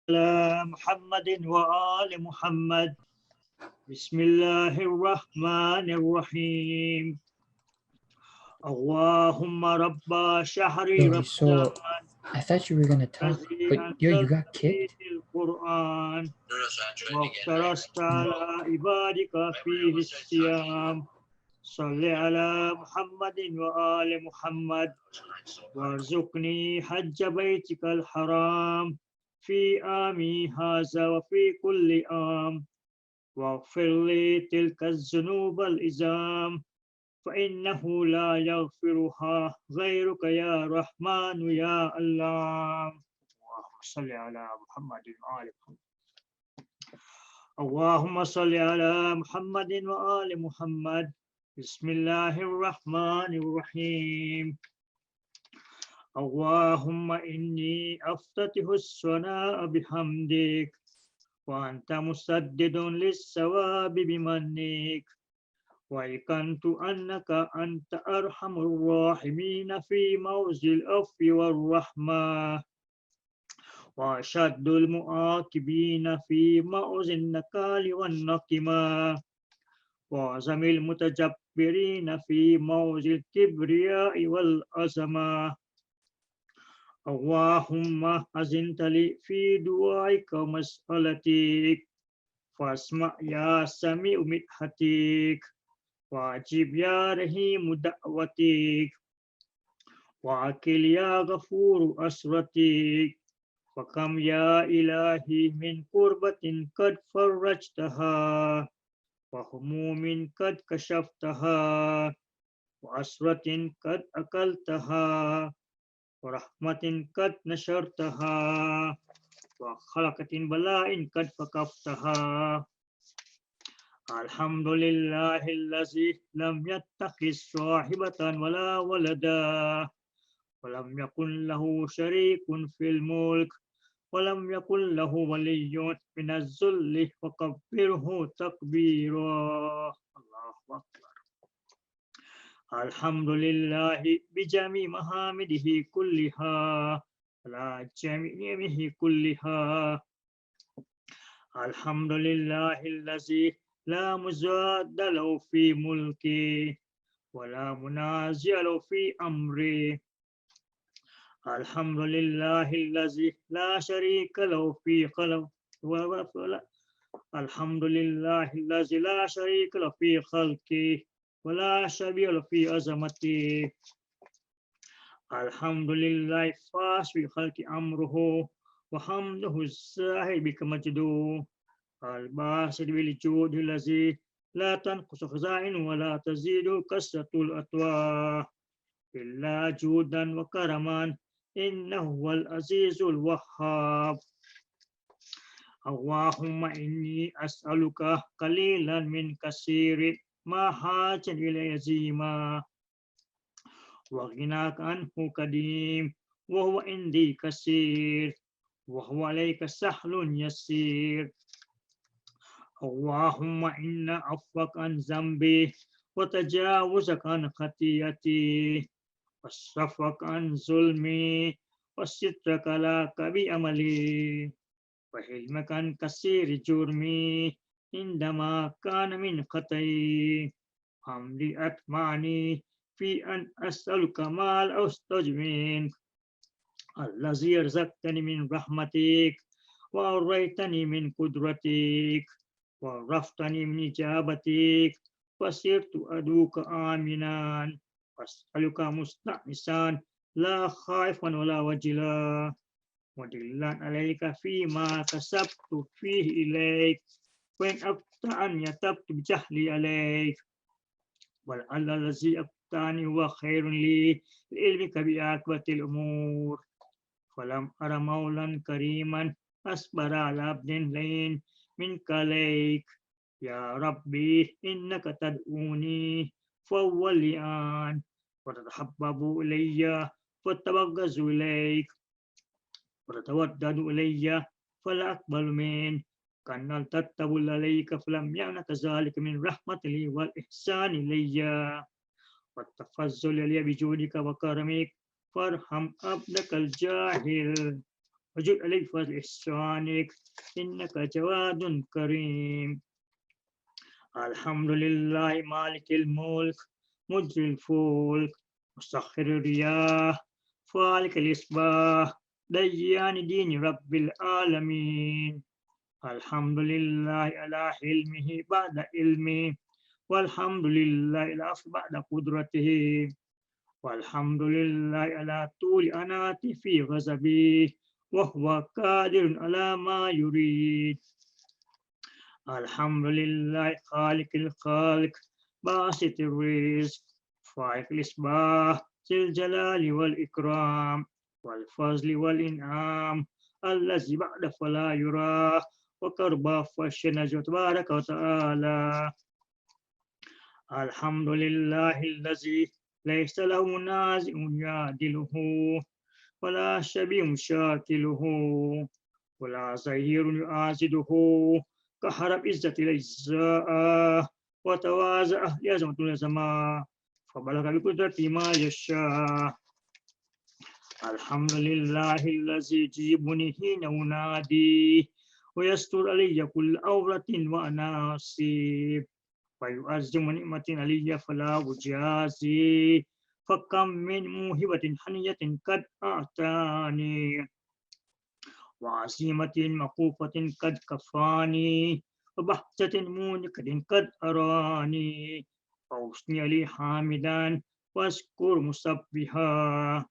على محمد وآل محمد بسم الله الرحمن الرحيم اللهم رب شهر Yo, رمضان so I thought you were gonna talk, الذي but yo, you أنزلت got فيه kicked? القرآن وافترست على عبادك فيه الصيام صل على محمد وآل محمد وارزقني حج بيتك الحرام في آمي هذا وفي كل آم واغفر لي تلك الذنوب الإزام فإنه لا يغفرها غيرك يا رحمن يا الله اللهم صل على محمد وآل محمد اللهم صل على محمد وآل محمد بسم الله الرحمن الرحيم اللهم إني أفتتح الثناء بحمدك وأنت مسدد للثواب بمنك وأيقنت أنك أنت أرحم الراحمين في موز العفو والرحمة وأشد المعاقبين في موز النكال والنقمة وأعظم المتجبرين في موز الكبرياء والعظمة اللهم أذنت لي في دعائك ومسألتك فاسمع يا سميع مدحتك وأجب يا رحيم دعوتك وأكل يا غفور أسرتك وكم يا إلهي من قربة قد فرجتها وهموم قد كشفتها وأسرة قد أكلتها ورحمة قد نشرتها وخلقة بلاء قد فكفتها الحمد لله الذي لم يتخذ صاحبة ولا ولدا ولم يكن له شريك في الملك ولم يكن له ولي من الذل وكبره تكبيرا الله أكبر الحمد لله بجميع محامده كلها على جميع نعمه كلها الحمد لله الذي لا مزاد له في ملكه ولا منازع له في أمره الحمد لله الذي لا شريك له في خلقه الحمد لله الذي لا شريك له في خلقه ولا شبيه له في عظمته الحمد لله فاش في خلق أمره وحمده الزاهد بكمجده الباسط بالجود الذي لا تنقص خزائن ولا تزيد كثرة الأطوار إلا جودا وكرما إنه هو العزيز الوهاب اللهم إني أسألك قليلا من كثير ما حاجة إليه عظيما وغناك عنه قديم وهو عندي كثير وهو عليك سهل يسير اللهم إن عفوك عن ذنبي وتجاوزك عن خطيئتي وصفك عن ظلمي وسترك لك بأملي وحلمك عن كثير جرمي عندما كان من خطئي حمدي أطمعني في أن أسألك ما لا أستجب منك الذي رزقتني من رحمتك وأريتني من قدرتك وعرفتني من إجابتك فصرت أدعوك آمنا وأسألك مستأنسا لا خائفا ولا وجلا ودلا عليك فيما كسبت فيه إليك وإن أبتعني تبت بجهلي عليك ولعل الذي أبتعني هو خير لي لعلمك بعاقبة الأمور فلم أر مولا كريما أصبر على عبد لين منك عليك يا ربي إنك تدعوني فأول الآن وتتحبب إلي فأتبغض إليك وتتودد إلي فلا أقبل منك كأن تتبل عليك فلم يعنك ذلك من رحمة لي والإحسان إلي والتفضل لي بجودك وكرمك فارحم عبدك الجاهل وجد عليك فضل إحسانك إنك جواد كريم. الحمد لله مالك الملك مجري الفلك مسخر الرياح فالق الإصباح ديان دين رب العالمين. الحمد لله على حلمه بعد علمه والحمد لله على العفو بعد قدرته والحمد لله على طول أناته في غضبه وهو قادر على ما يريد. الحمد لله خالق الخالق باسط الرزق فائق الإصباح ذي الجلال والإكرام والفضل والإنعام الذي بعد فلا يرى وقرب فالشنج تبارك وتعالى. الحمد لله الذي ليس له منازع يعدله ولا شبيه مشاكله ولا ظهير يعازده كحرب عزة الأجزاء وتوازع لأزمة الأزماء فبلغ بقدرته ما يشاء. الحمد لله الذي يجيبني حين أنادي ويستر علي كل عورة وأناصيب ويعزم نعمة علي فلا أجازي فكم من موهبة حنية قد أعطاني وعزيمة مخوفة قد كفاني وبحثة مونكة قد أراني فأثني لي حامدا وأشكر مسبحا.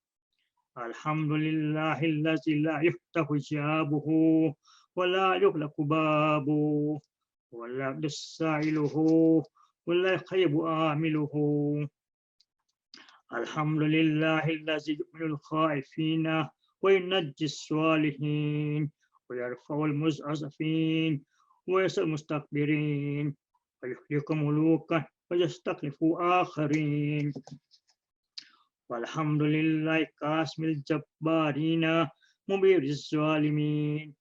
الحمد لله الذي لا يفتح جابه ولا يغلق بابه ولا يبدو سائله ولا يخيب آمله. الحمد لله الذي يؤمن الخائفين وينجي الصالحين ويرفع المستضعفين ويسر المستكبرين ويهلك ملوكا ويستخلف آخرين. والحمد لله قاسم الجبارين مبير الظالمين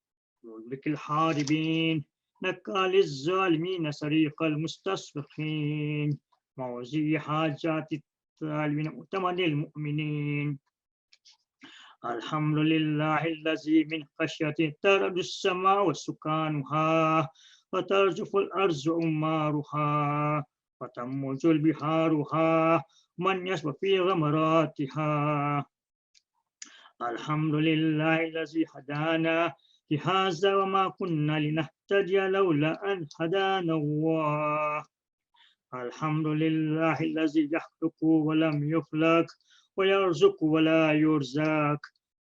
مدرك الحاربين نكال الظالمين سريق المستصرخين موزي حاجات الظالمين مؤتمن المؤمنين. الحمد لله الذي من خشيته ترد السماء وسكانها وترجف الأرض أمارها وتموج البحارها من يشبه في غمراتها. الحمد لله الذي هدانا لهذا وما كنا لنهتدي لولا أن هدانا الله. الحمد لله الذي يخلق ولم يخلق ويرزق ولا يرزق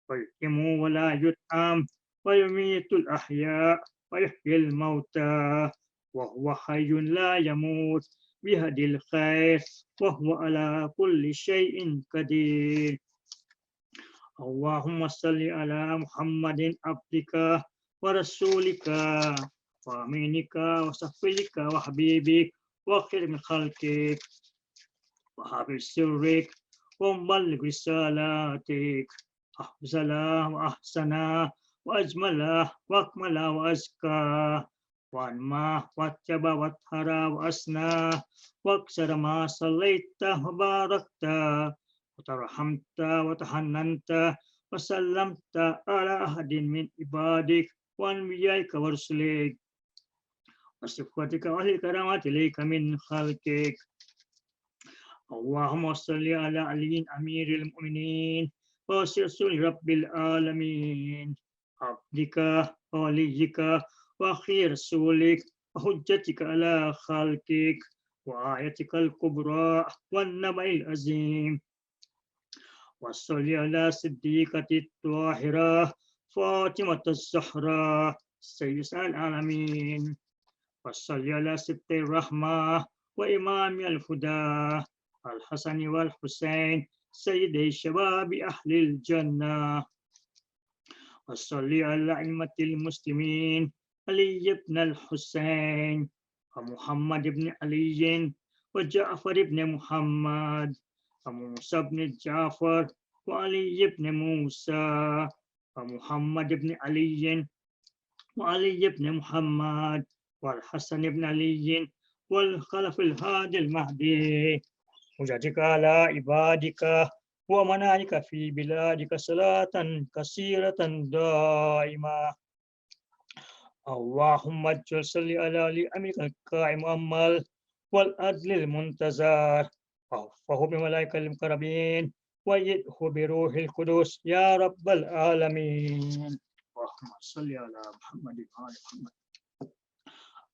ويطعم ولا يطعم ويميت الأحياء ويحيي الموتى وهو حي لا يموت بيده الخير وهو على كل شيء قدير. اللهم صل على محمد عبدك ورسولك وأمينك وصفيك وحبيبك وخير من خلقك وحافظ سرك ومبلغ رسالاتك أفضل وأحسن وأجمل وأكمل وأزكى وأنمى واتبع وأطهر وأسنى وأكثر ما صليت وباركت وترحمت وتحننت وسلمت على أحد من عبادك وأنبيائك ورسلك وصفوتك وأهل الكرامات إليك من خلقك. اللهم صل على علي أمير المؤمنين ورسول رب العالمين عبدك ووليك وأخي رسولك وحجتك على خلقك وآيتك الكبرى والنبأ العظيم. وصل على صديقة الطاهرة فاطمة الزهراء سيد العالمين. وصل على ست الرحمة وإمام الهدى الحسن والحسين سيدي شباب أهل الجنة. وصل على أئمة المسلمين علي بن الحسين ومحمد بن علي وجعفر بن محمد وموسى بن جعفر وعلي بن موسى ومحمد بن علي وعلي بن محمد والحسن بن علي والخلف الهادي المهدي وجعلك على عبادك ومنامك في بلادك صلاة كثيرة دائمة. اللهم اجعل صل على لأمرك القائم أمل والعدل المنتظر وفه بملائكة المقربين ويده بروح القدس يا رب العالمين. اللهم صل على محمد وآل محمد.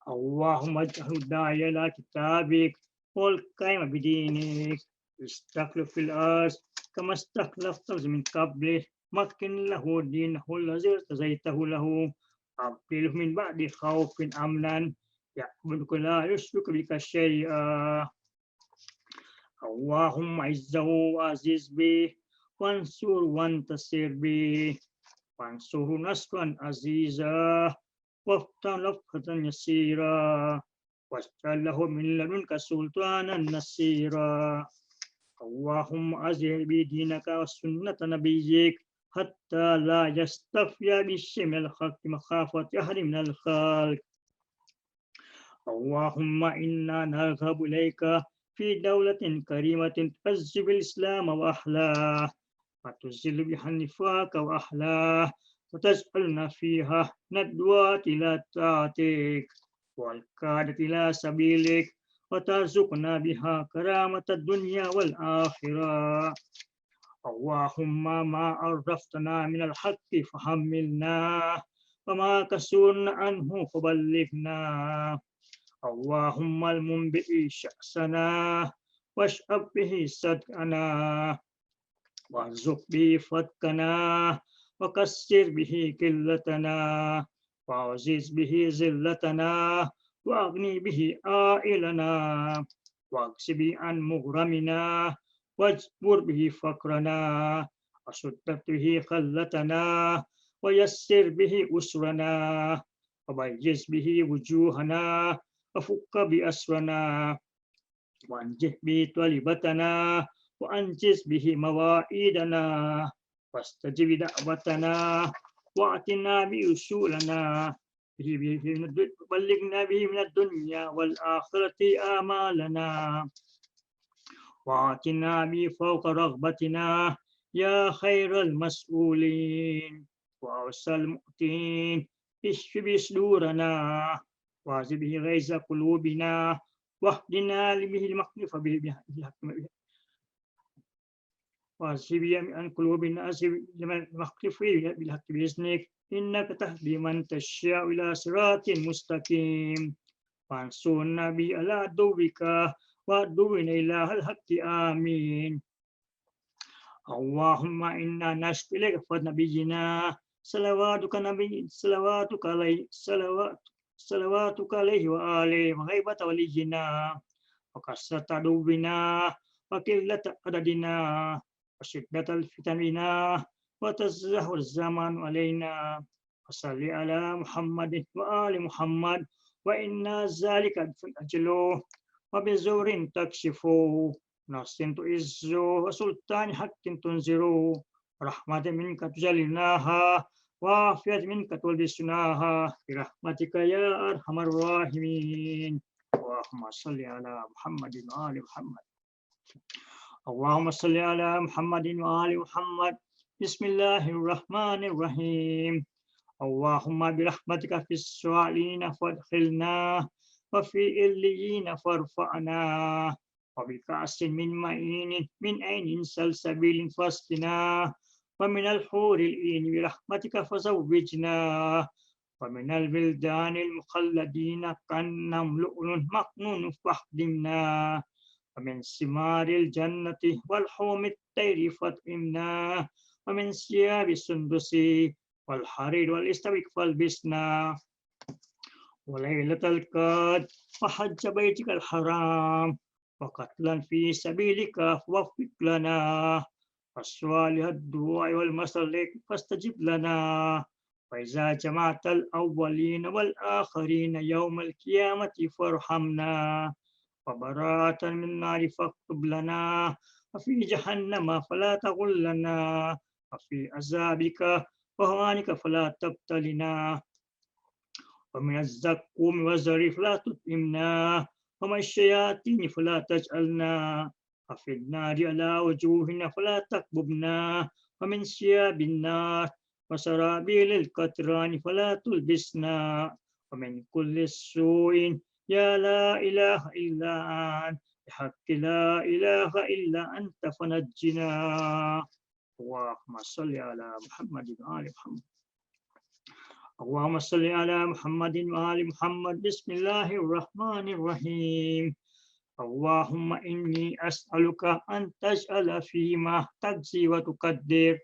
اللهم اجعل الداعي إلى كتابك والقائم بدينك استخلف في الأرض كما استخلفت من قبله مكن له دينه الذي ارتضيته له أبدله من بعد خوف أمنا يعبدك لا يشرك بك شيئا. اللهم عزه وعزيز به وانصر وانتصر به وانصره نصرا عزيزا وافتح لفتحا يسيرا واجعل له من لدنك سلطانا نصيرا. اللهم أزهر بدينك وسنة نبيك حتى لا يستفي بالشيء من الخلق مخافة أحد من الخلق. اللهم إنا نرغب إليك في دولة كريمة تعزز الإسلام وأهله وتذل بها النفاق وأهله وتجعلنا فيها ندوات إلى طاعتك والقادة إلى سبيلك وترزقنا بها كرامة الدنيا والآخرة. اللهم ما عرفتنا من الحق فحملنا وما كسرنا عنه فبلغنا. اللهم المنبئ شأسنا واشأب به صدقنا وارزق به فتكنا وكسر به قلتنا وعزيز به ذلتنا واغني به عائلنا واكس به عن مغرمنا واجبر به فقرنا وشدد به خلتنا ويسر به أسرنا وبيز به وجوهنا وفك بأسرنا وانجح به طلبتنا وأنجز به مواعيدنا واستجب دعوتنا وأعطنا بأصولنا بلغنا به من الدنيا والآخرة آمالنا وآتنا به فوق رغبتنا يا خير المسؤولين وأوسع المؤتين اشف بصدورنا واعذ به غيظ قلوبنا واهدنا به المخلف به واعذ به عن قلوبنا المخلف بالحق بإذنك إنك تهدي من تشاء إلى صراط مستقيم وانصرنا به على عدوك وعدونا إله الحق آمين. اللهم إنا نشكو إليك نبينا صلواتك عليه وآله وغيبة ولينا وكثرة عدونا وقلة عددنا وشدة الفتن بنا وتزهر الزمان علينا وصل على محمد وآل محمد وإنا ذلك أجله وبزور تكشفه نصر تعزه وسلطان حق تنزره رحمة منك تجلناها وعافية منك تلبسناها برحمتك يا أرحم الراحمين. اللهم صل على محمد وآل محمد. اللهم صل على محمد وآل محمد. بسم الله الرحمن الرحيم. اللهم برحمتك في الصالحين فادخلنا وفي إليين فارفعنا وبكأس من معين من عين سلسبيل فاسقنا ومن الحور العين برحمتك فزوجنا ومن البلدان المخلدين كالنمل لؤلؤ مكنون فاخدمنا ومن ثمار الجنة والحوم الطير فاطعمنا ومن ثياب السندس والحرير والاستبرق فالبسنا وليلة القدر وحج بيتك الحرام وقتلا في سبيلك فوفق لنا وصالح الدعاء والمصالح فاستجب لنا وإذا جمعت الأولين والآخرين يوم القيامة فارحمنا وبراءة من النار فاكتب لنا وفي جهنم فلا تغلنا وفي عذابك وهوانك فلا تبتلنا ومن الزقوم والزريف لا تطعمنا ومن الشياطين فلا تجعلنا وفي النار على وجوهنا فلا تكببنا ومن ثياب النار وسرابيل القطران فلا تلبسنا ومن كل سوء يا لا إله إلا أنت بحق لا إله إلا أنت فنجنا. اللهم صل على محمد وآل محمد. اللهم صل على محمد وآل محمد. بسم الله الرحمن الرحيم. اللهم إني أسألك أن تجعل فيما تقضي وتقدر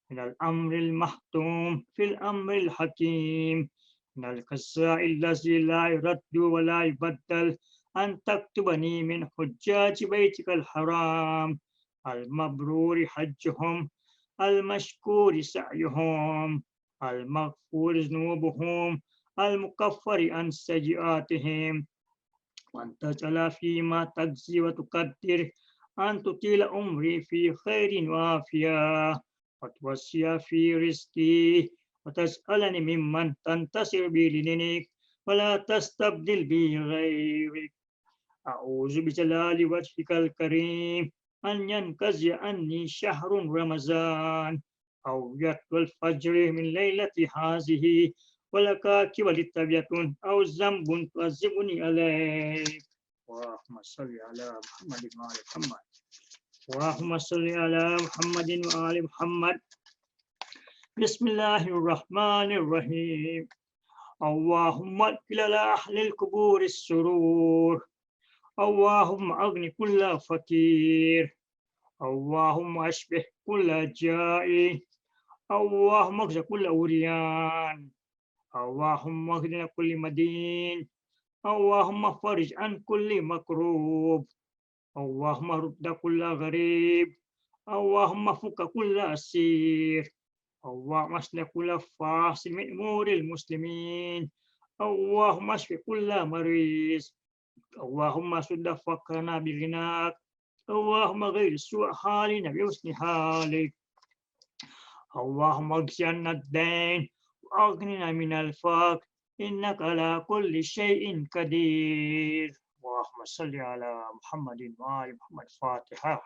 من الأمر المحتوم في الأمر الحكيم من القضاء الذي لا يرد ولا يبدل أن تكتبني من حجاج بيتك الحرام المبرور حجهم المشكور سعيهم المغفور ذنوبهم المكفر عن سيئاتهم وأن تجعل فيما تجزي وتقدر أن تطيل عمري في خير وعافية وتوسع في رزقي وتسألني ممن تنتصر بي لدينك ولا تستبدل بي غيرك. أعوذ بجلال وجهك الكريم أن ينقضي عني شهر رمضان أو يطلع الفجر من ليلة هذه ولك ولتبية أو ذنب تعذبني عليه. اللهم صل على محمد وآل محمد. اللهم صل على محمد وآل محمد. بسم الله الرحمن الرحيم. اللهم ادخل على أهل القبور السرور. اللهم أغني كل فقير. اللهم أشبه كل جائع. اللهم اغز كل عريان. اللهم اهدنا كل مدين. اللهم فرج عن كل مكروب. اللهم رد كل غريب. اللهم فك كل أسير. اللهم اصلح كل فاسد من أمور المسلمين. اللهم اشف كل مريض. اللهم سد فقرنا بغناك. اللهم غير سوء حالنا بحسن حالك. اللهم اغفر عنا الدين وأغننا من الفقر إنك على كل شيء قدير. اللهم صل على محمد وآل محمد. فاتحة.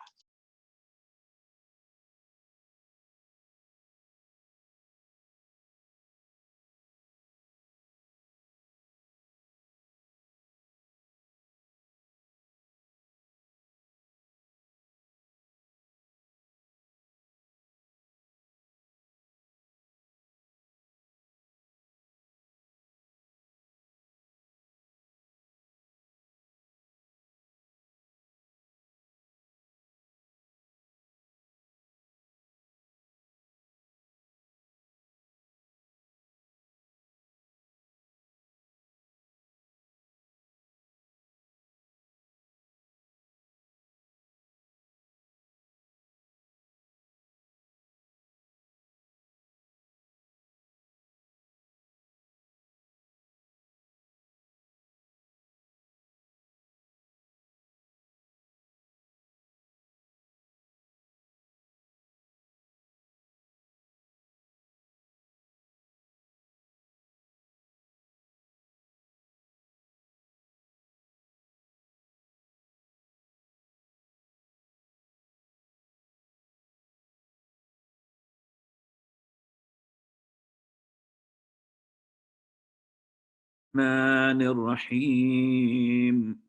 الرحمن الرحيم.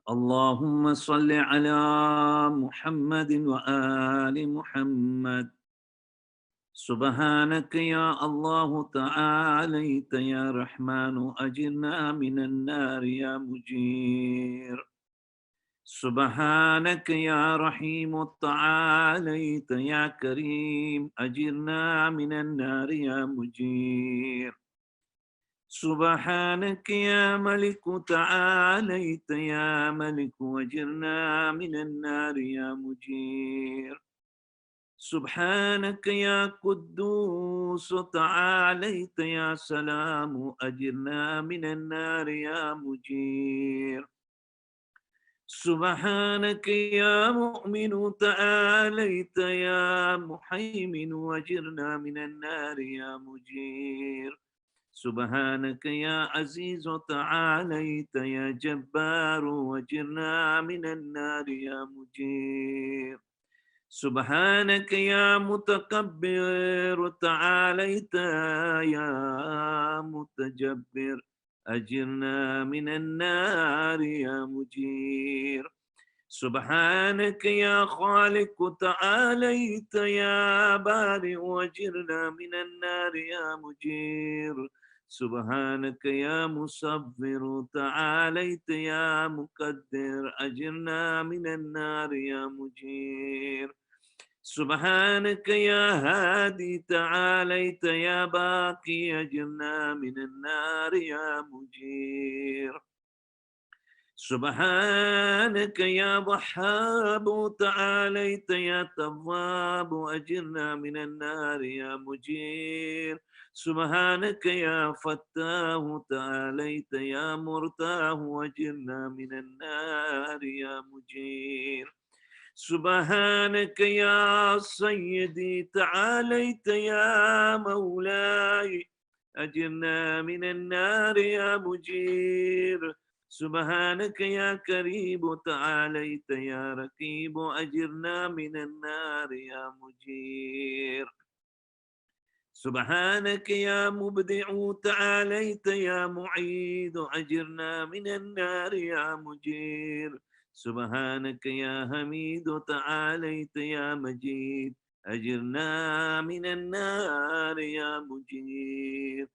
اللهم صل على محمد وآل محمد. سبحانك يا الله تعاليت يا رحمن أجرنا من النار يا مجير. سبحانك يا رحيم تعاليت يا كريم أجرنا من النار يا مجير. سبحانك يا ملك تعاليت يا ملك وجرنا من النار يا مجير. سبحانك يا قدوس تعاليت يا سلام أجرنا من النار يا مجير. سبحانك يا مؤمن تعاليت يا محيمن وجرنا من النار يا مجير. سبحانك يا عزيز تعاليت يا جبار وجرنا من النار يا مجير سبحانك يا متكبر تعاليت يا متجبر أجرنا من النار يا مجير سبحانك يا خالق تعاليت يا بارئ وجرنا من النار يا مجير سبحانك يا مصبر تعاليت يا مقدر أجرنا من النار يا مجير سبحانك يا هادي تعاليت يا باقي أجرنا من النار يا مجير سبحانك يا ضحاب تعاليت يا تواب أجرنا من النار يا مجير سبحانك يا فتاه تعاليت يا مرتاه أجرنا من النار يا مجير سبحانك يا سيدي تعاليت يا مولاي أجرنا من النار يا مجير سبحانك يا كريم تعاليت يا رقيب أجرنا من النار يا مجير سبحانك يا مبدع تعاليت يا معيد أجرنا من النار يا مجير سبحانك يا حميد تعاليت يا مجيد أجرنا من النار يا مجير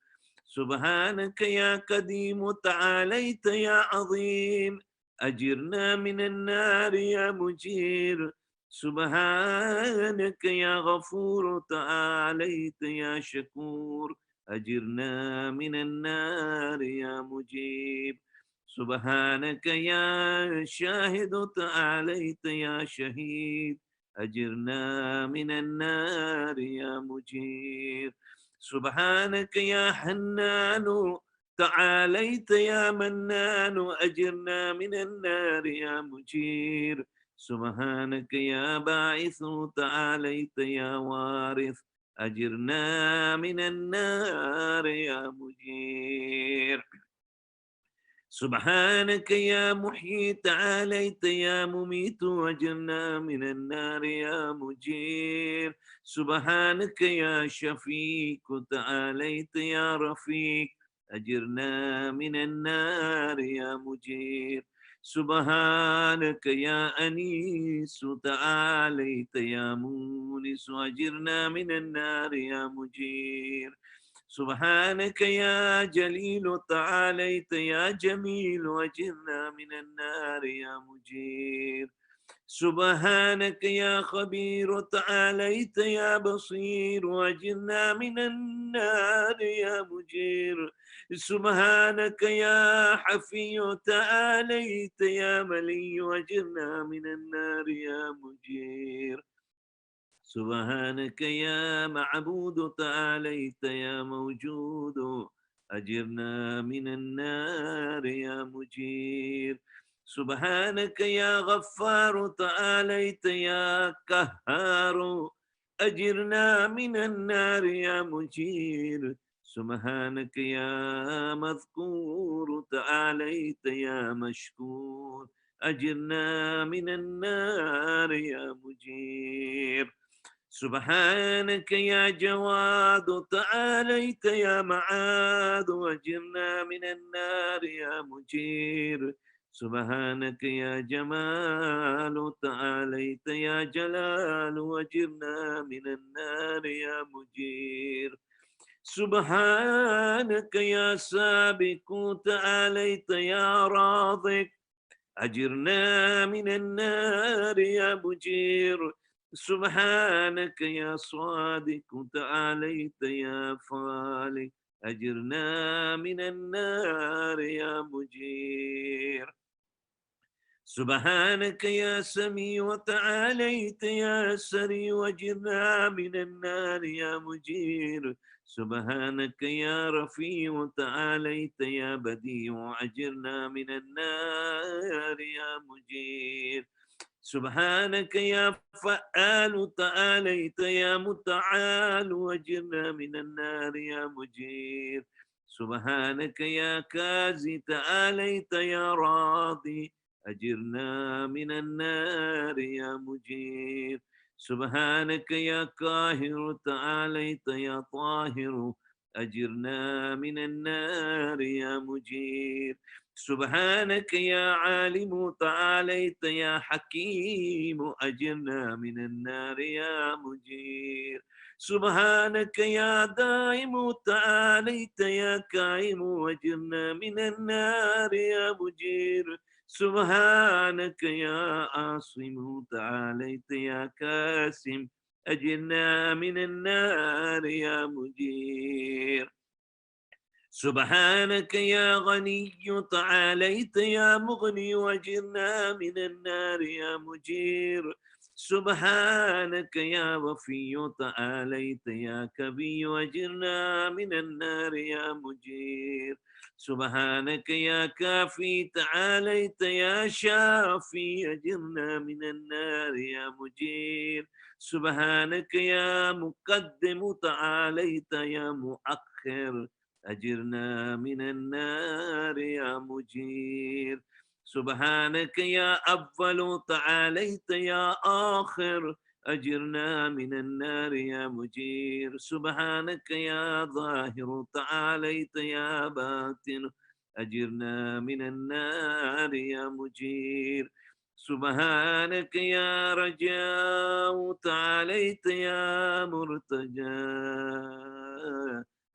سبحانك يا قديم تعاليت يا عظيم أجرنا من النار يا مجير سبحانك يا غفور تعاليت يا شكور أجرنا من النار يا مجيب سبحانك يا شاهد تعاليت يا شهيد أجرنا من النار يا مجير سبحانك يا حنان تعاليت يا منان أجرنا من النار يا مجير سبحانك يا باعث تعاليت يا وارث أجرنا من النار يا مجير سبحانك يا محيي تعاليت يا مميت أجرنا من النار يا مجير سبحانك يا شفيق تعاليت يا رفيق أجرنا من النار يا مجير سبحانك يا أنيس تعاليت يا مونس أجرنا من النار يا مجير سبحانك يا جليل تعاليت يا جميل أجرنا من النار يا مجير سبحانك يا خبير تعاليت يا بصير أجرنا من النار يا مجير سبحانك يا حفي تعاليت يا ملي أجرنا من النار يا مجير سبحانك يا معبود تعاليت يا موجود أجرنا من النار يا مجير سبحانك يا غفار تعاليت يا قهار أجرنا من النار يا مجير سبحانك يا مذكور تعاليت يا مشكور أجرنا من النار يا مجير سبحانك يا جواد تعاليت يا معاد أجرنا من النار يا مجير سبحانك يا جمال تعاليت يا جلال أجرنا من النار يا مجير سبحانك يا سابق تعاليت يا راضق أجرنا من النار يا مجير سبحانك يا صادق تعاليت يا فالق أجرنا من النار يا مجير سبحانك يا سميع تعاليت يا سري أجرنا من النار يا مجير سبحانك يا رفيع تعاليت يا بديع أجرنا من النار يا مجير سبحانك يا فعال تعاليت يا متعال أجرنا من النار يا مجير سبحانك يا كازي تعاليت يا راضي أجرنا من النار يا مجير. سبحانك يا قاهر تعاليت يا طاهر أجرنا من النار يا مجير. سبحانك يا عالم تعاليت يا حكيم أجرنا من النار يا مجير. سبحانك يا دائم تعاليت يا كائم أجرنا من النار يا مجير. سبحانك يا عاصم تعاليت يا كاسم أجرنا من النار يا مجير. سبحانك يا غني تعاليت يا مغني وأجرنا من النار يا مجير. سبحانك يا وفي تعاليت يا كبي وأجرنا من النار يا مجير. سبحانك يا كافي تعاليت يا شافي أجرنا من النار يا مجير. سبحانك يا مقدم تعاليت يا مؤخر أجرنا من النار يا مجير. سبحانك يا أول تعاليت يا آخر أجرنا من النار يا مجير. سبحانك يا ظاهر تعاليت يا باطن أجرنا من النار يا مجير. سبحانك يا رجاء تعاليت يا مرتجى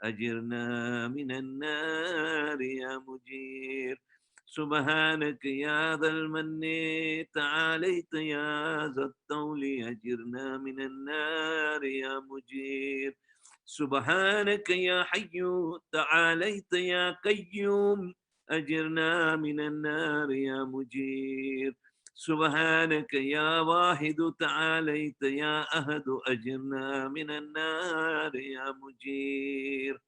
أجرنا من النار يا مجير. سبحانك يا ذا المن تعاليت يا ذا الطول أجرنا من النار يا مجير. سبحانك يا حي تعاليت يا قيوم أجرنا من النار يا مجير. سبحانك يا واحد تعاليت يا أحد أجرنا من النار يا مجير.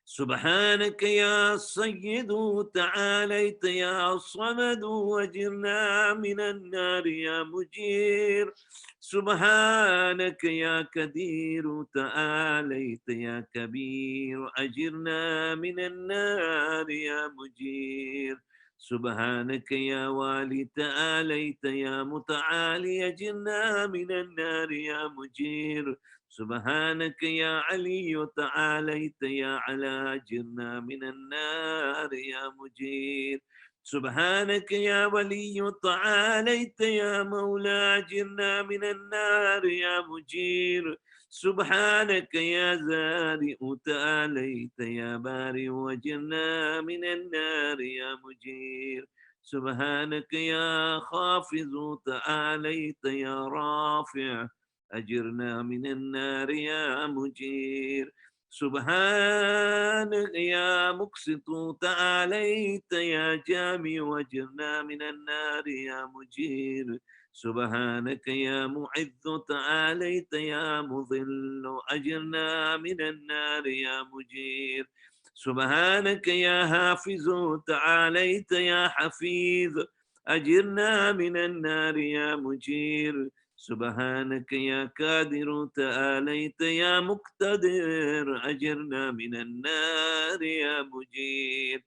سبحانك يا سيد تعاليت يا صمد أجرنا من النار يا مجير. سبحانك يا كدير تعاليت يا كبير أجرنا من النار يا مجير. سبحانك يا والي تعاليت يا متعالي أجرنا من النار يا مجير. سبحانك يا علي تعاليت يا على أجرنا من النار يا مجير. سبحانك يا ولي تعاليت يا مولى أجرنا من النار يا مجير. سبحانك يا زارئ تعاليت يا بارئ أجرنا من النار يا مجير. سبحانك يا خافض تعاليت يا رافع أجرنا من النار يا مجير. سبحانك يا مقسط تعاليت يا جامع وأجرنا من النار يا مجير. سبحانك يا معز تعاليت يا مضل أجرنا من النار يا مجير. سبحانك يا حافظ تعاليت يا حفيظ أجرنا من النار يا مجير. سبحانك يا قادر تعاليت يا مقتدر أجرنا من النار يا مجير.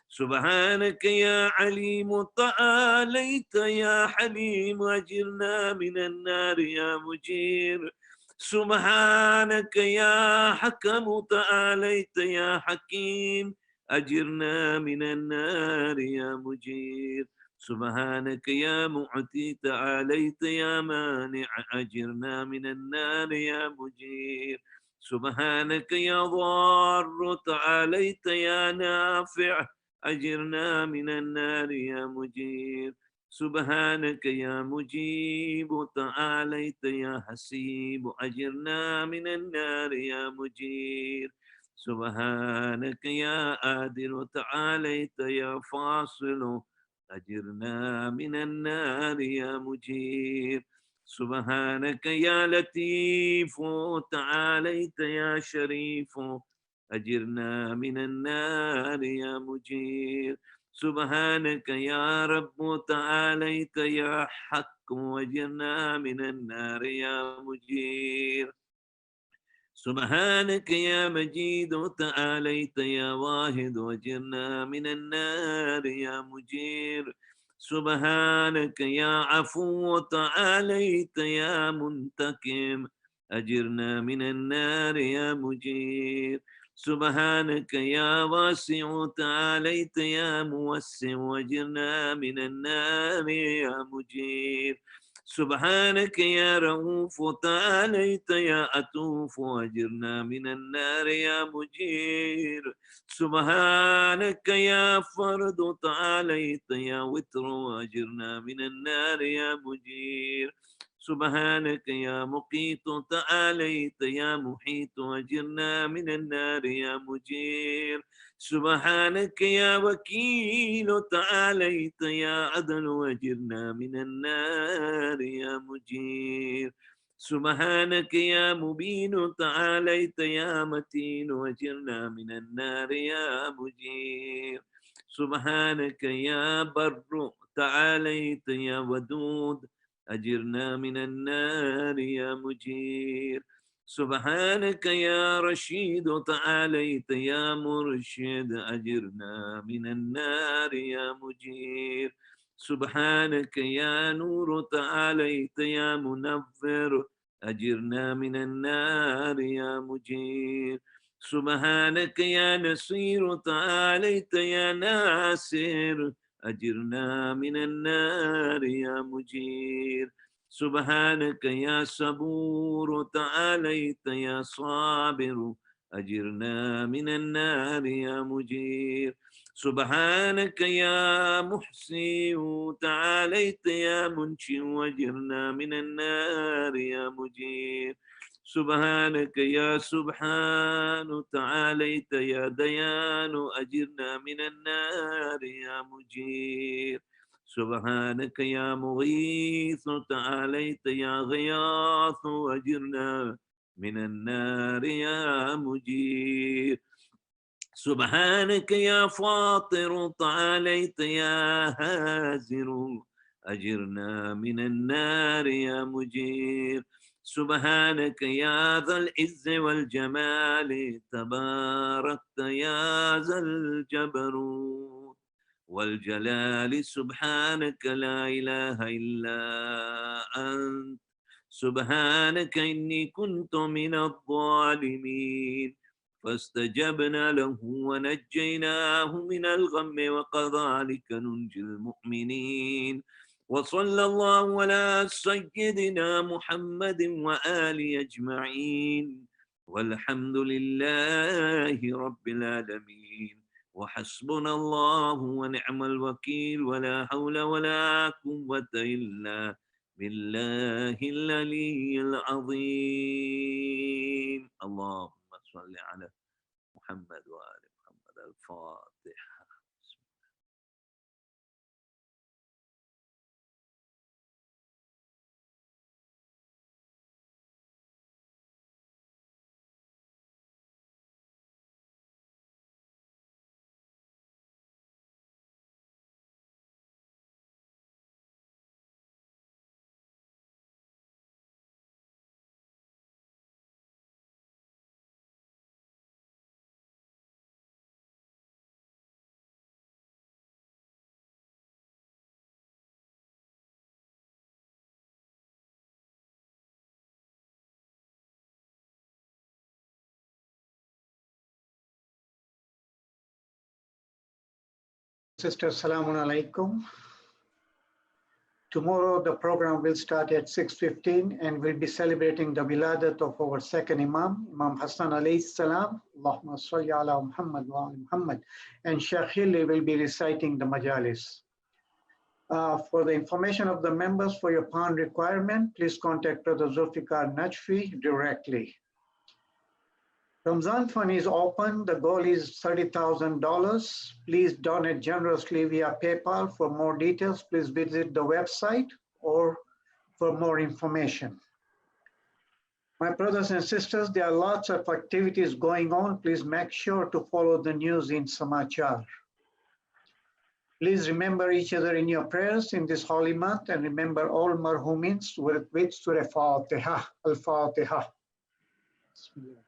سبحانك يا عليم تعاليت يا حليم أجرنا من النار يا مجير. سبحانك يا حكم تعاليت يا حكيم أجرنا من النار يا مجير. سبحانك يا معطي تعاليت يا مانع أجرنا من النار يا مجير. سبحانك يا ضار تعاليت يا نافع أجرنا من النار يا مجير. سبحانك يا مجيب تعاليت يا حسيب أجرنا من النار يا مجير. سبحانك يا عادل تعاليت يا فاصل أجرنا من النار يا مجير. سبحانك يا لطيف تعاليت يا شريف أجرنا من النار يا مجير. سبحانك يا رب تعاليت يا حق وأجرنا من النار يا مجير. سبحانك يا مجيد وتعاليت يا واحد وأجرنا من النار يا مجير سبحانك يا عفو وتعاليت يا منتقم أجرنا من النار يا مجير سبحانك يا واسع تعاليت يا موسع وأجرنا من النار يا مجير سبحانك يا رؤوف تعاليت يا أتوف وأجرنا من النار يا مجير سبحانك يا فرد تعاليت يا وتر وأجرنا من النار يا مجير سبحانك يا مقيت تعاليت يا محيط وأجرنا من النار يا مجير سبحانك يا وكيل تعاليت يا عدل وأجرنا من النار يا مجير سبحانك يا مبين تعاليت يا متين وأجرنا من النار يا مجير سبحانك يا بر تعاليت يا ودود أجرنا من النار يا مجير سبحانك يا رشيد تعاليت يا مرشد أجرنا من النار يا مجير سبحانك يا نور تعاليت يا منفر أجرنا من النار يا مجير سبحانك يا نصير تعاليت يا ناصر أجرنا من النار يا مجير سبحانك يا صبور تعاليت يا صابر أجرنا من النار يا مجير سبحانك يا محصي تعاليت يا منشي وأجرنا من النار يا مجير سبحانك يا سبحان تعاليت يا ديان أجرنا من النار يا مجير سبحانك يا مغيث تعاليت يا غياث أجرنا من النار يا مجير سبحانك يا فاطر تعاليت يا هازر أجرنا من النار يا مجير سبحانك يا ذا العز والجمال تباركت يا ذا الجبروت والجلال سبحانك لا إله إلا أنت سبحانك إني كنت من الظالمين فاستجبنا له ونجيناه من الغم وكذلك ننجي المؤمنين وصلى الله على سيدنا محمد وآله أجمعين والحمد لله رب العالمين وحسبنا الله ونعم الوكيل ولا حول ولا قوة إلا بالله العلي العظيم اللهم صل على محمد وآل محمد الفاتحة Sisters, Assalamu alaikum. Tomorrow the program will start at 6:15 and we'll be celebrating the wiladat of our second Imam, Imam Hassan alayhi salam, Allahumma salli ala Muhammad wa ala Muhammad, and Sheikh Hilli will be reciting the majalis. For the information of the members for your PAN requirement, please contact Brother Zulfikar Najfi directly. Ramzan Fund is open. The goal is $30,000. Please donate generously via PayPal. For more details, please visit the website or for more information. My brothers and sisters, there are lots of activities going on. Please make sure to follow the news in Samachar. Please remember each other in your prayers in this holy month and remember all marhumins with Surah Fatiha, Al-Fatiha. Bismillah.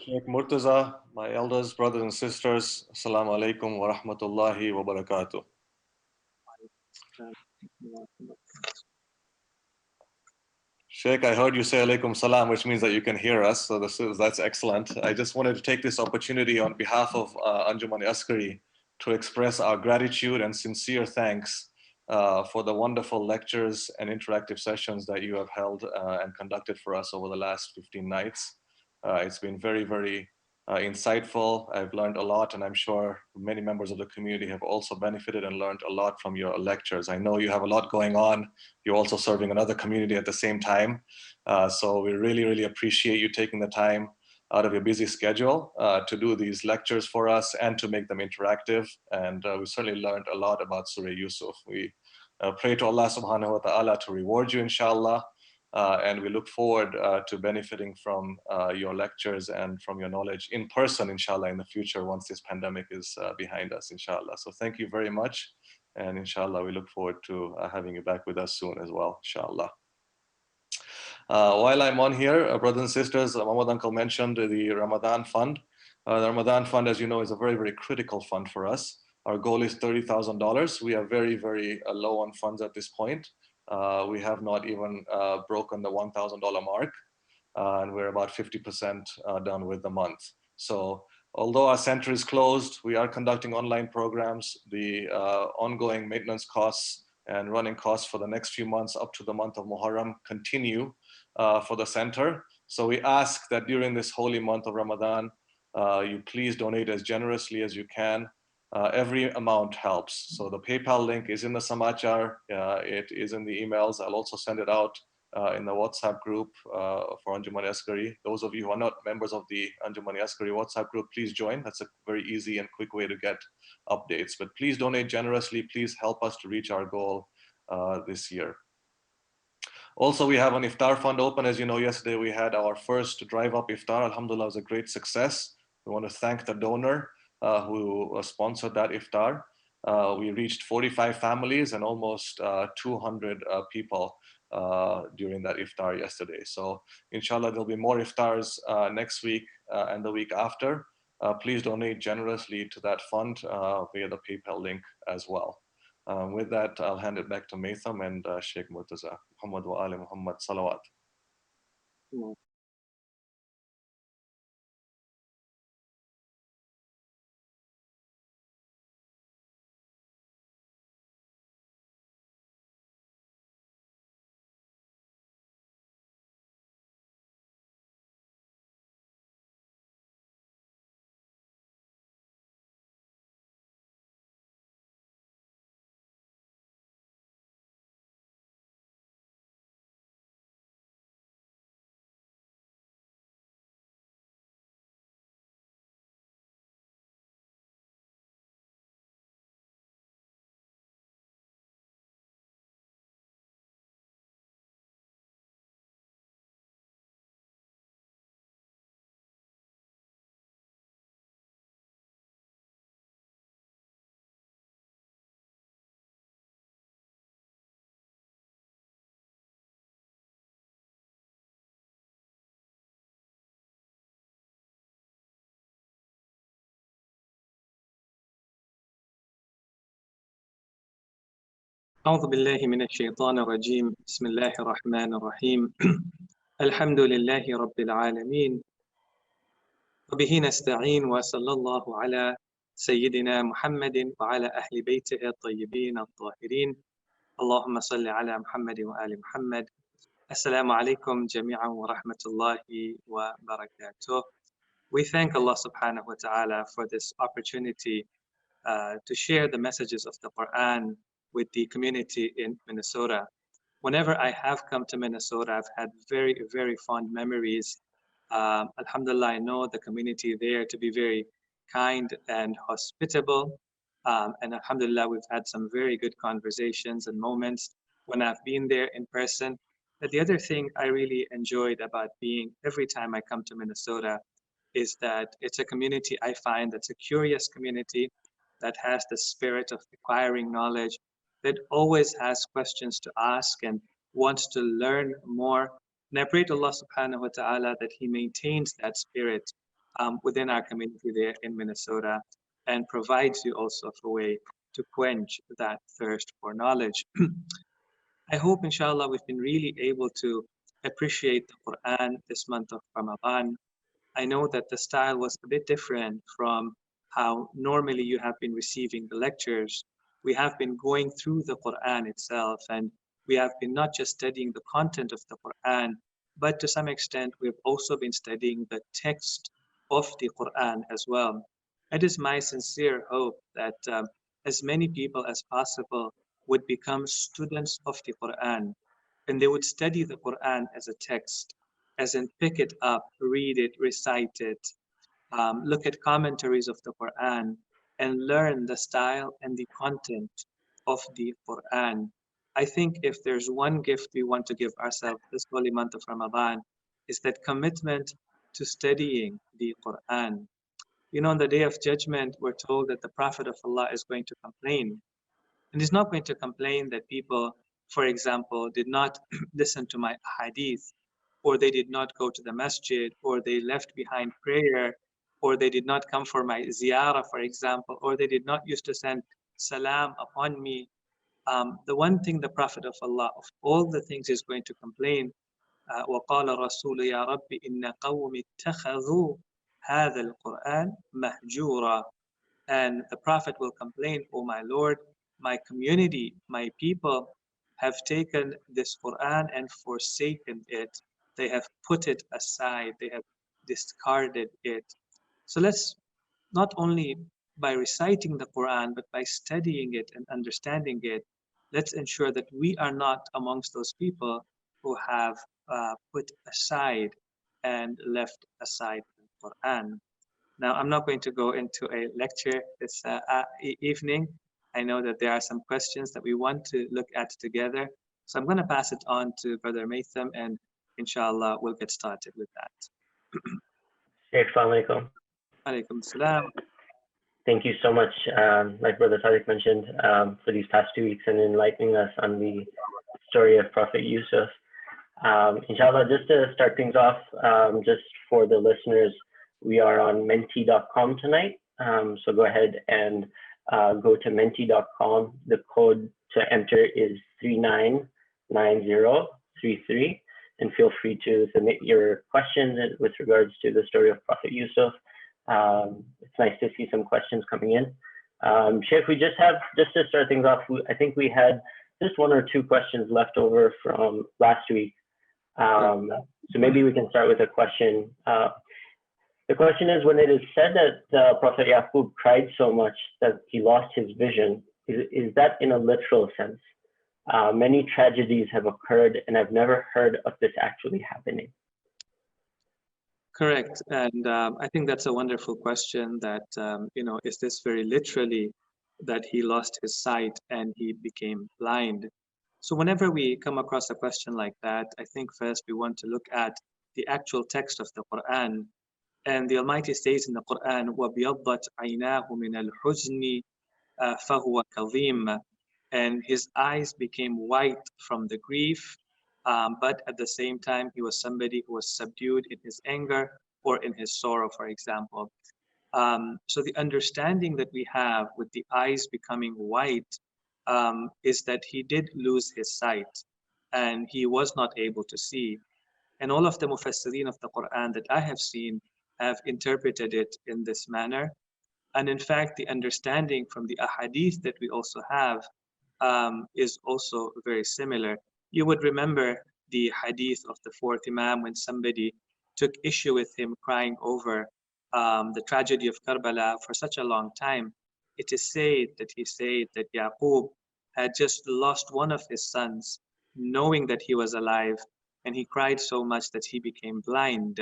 Sheikh Murtaza, my elders, brothers and sisters, Assalamu alaikum wa rahmatullahi wa barakatuh. Sheikh, I heard you say alaikum salam, which means that you can hear us. So that's excellent. I just wanted to take this opportunity on behalf of Anjuman Askari to express our gratitude and sincere thanks for the wonderful lectures and interactive sessions that you have held and conducted for us over the last 15 nights. It's been very, very insightful. I've learned a lot, and I'm sure many members of the community have also benefited and learned a lot from your lectures. I know you have a lot going on. You're also serving another community at the same time. So we really, really appreciate you taking the time out of your busy schedule to do these lectures for us and to make them interactive. And we certainly learned a lot about Surah Yusuf. We pray to Allah subhanahu wa ta'ala to reward you, inshallah. And we look forward to benefiting from your lectures and from your knowledge in person, inshallah, in the future once this pandemic is behind us, inshallah. So thank you very much. And inshallah, we look forward to having you back with us soon as well, inshallah. While I'm on here, brothers and sisters, Muhammad Uncle mentioned the Ramadan Fund. The Ramadan Fund, as you know, is a very, very critical fund for us. Our goal is $30,000. We are very, very low on funds at this point. We have not even broken the $1,000 mark, and we're about 50% done with the month. So although our center is closed, we are conducting online programs. The ongoing maintenance costs and running costs for the next few months up to the month of Muharram continue for the center. So we ask that during this holy month of Ramadan, you please donate as generously as you can. Every amount helps. So the PayPal link is in the Samachar. It is in the emails. I'll also send it out in the WhatsApp group for Anjuman Askari. Those of you who are not members of the Anjuman Askari WhatsApp group, please join. That's a very easy and quick way to get updates. But please donate generously. Please help us to reach our goal this year. Also, we have an iftar fund open. As you know, yesterday we had our first drive-up iftar. Alhamdulillah, it was a great success. We want to thank the donor who sponsored that iftar. We reached 45 families and almost 200 people during that iftar yesterday. So inshallah, there'll be more iftars next week and the week after. Please donate generously to that fund via the PayPal link as well. With that, I'll hand it back to Maitham and Sheikh Murtaza. Muhammad wa ali Muhammad salawat. أعوذ بالله من الشيطان الرجيم بسم الله الرحمن الرحيم الحمد لله رب العالمين وبه نستعين وصلى الله على سيدنا محمد وعلى أهل بيته الطيبين الطاهرين اللهم صل على محمد وآل محمد السلام عليكم جميعا ورحمة الله وبركاته. We thank Allah subhanahu wa ta'ala for this opportunity to share the messages of the Quran with the community in Minnesota. Whenever I have come to Minnesota, I've had very, very fond memories. Alhamdulillah, I know the community there to be very kind and hospitable. And Alhamdulillah, we've had some very good conversations and moments when I've been there in person. But the other thing I really enjoyed about being every time I come to Minnesota is that it's a community I find that's a curious community that has the spirit of acquiring knowledge, that always has questions to ask and wants to learn more. And I pray to Allah subhanahu wa ta'ala that He maintains that spirit within our community there in Minnesota, and provides you also of a way to quench that thirst for knowledge. I hope, inshallah, we've been really able to appreciate the Quran this month of Ramadan. I know that the style was a bit different from how normally you have been receiving the lectures. We have been going through the Quran itself, and we have been not just studying the content of the Quran, but to some extent, we've also been studying the text of the Quran as well. It is my sincere hope that as many people as possible would become students of the Quran, and they would study the Quran as a text, as in pick it up, read it, recite it, look at commentaries of the Quran, and learn the style and the content of the Quran. I think if there's one gift we want to give ourselves this holy month of Ramadan, is that commitment to studying the Quran. You know, on the day of judgment, we're told that the Prophet of Allah is going to complain. And he's not going to complain that people, for example, did not listen to my hadith, or they did not go to the masjid, or they left behind prayer, or they did not come for my ziyarah, for example, or they did not used to send salam upon me. The one thing the Prophet of Allah, of all the things he's going to complain, وقال الرسول يا رب إن قوم اتخذوا هذا القرآن مهجورا. And the Prophet will complain, "Oh my Lord, my community, my people have taken this Quran and forsaken it. They have put it aside, they have discarded it." So let's not only by reciting the Quran, but by studying it and understanding it, let's ensure that we are not amongst those people who have put aside and left aside the Quran. Now, I'm not going to go into a lecture this evening. I know that there are some questions that we want to look at together. So I'm going to pass it on to Brother Maitham, and inshallah, we'll get started with that. Sheikh, Assalamu alaikum. Alaikum salam. Thank you so much, like Brother Sadiq mentioned, for these past 2 weeks and enlightening us on the story of Prophet Yusuf. Inshallah, just to start things off, just for the listeners, we are on menti.com tonight. So go ahead and go to menti.com. The code to enter is 399033. And feel free to submit your questions with regards to the story of Prophet Yusuf. It's nice to see some questions coming in. Sheikh, we just to start things off, I think we had just 1 or 2 questions left over from last week. So maybe we can start with a question. The question is, when it is said that Prophet Yaqub cried so much that he lost his vision, is that in a literal sense? Many tragedies have occurred, and I've never heard of this actually happening. Correct. And I think that's a wonderful question that, is this very literally that he lost his sight and he became blind? So whenever we come across a question like that, I think first we want to look at the actual text of the Quran. And the Almighty states in the Quran, وَبِيَضَّتْ عَيْنَاهُ مِنَ الْحُزْنِ فَهُوَ كَظِيمٌ. And his eyes became white from the grief, but at the same time, he was somebody who was subdued in his anger or in his sorrow, for example. So the understanding that we have with the eyes becoming white is that he did lose his sight and he was not able to see. And all of the mufassirin of the Quran that I have seen have interpreted it in this manner. And in fact, the understanding from the ahadith that we also have is also very similar. You would remember the hadith of the 4th Imam when somebody took issue with him crying over the tragedy of Karbala for such a long time. It is said that he said that Yaqub had just lost one of his sons, knowing that he was alive, and he cried so much that he became blind.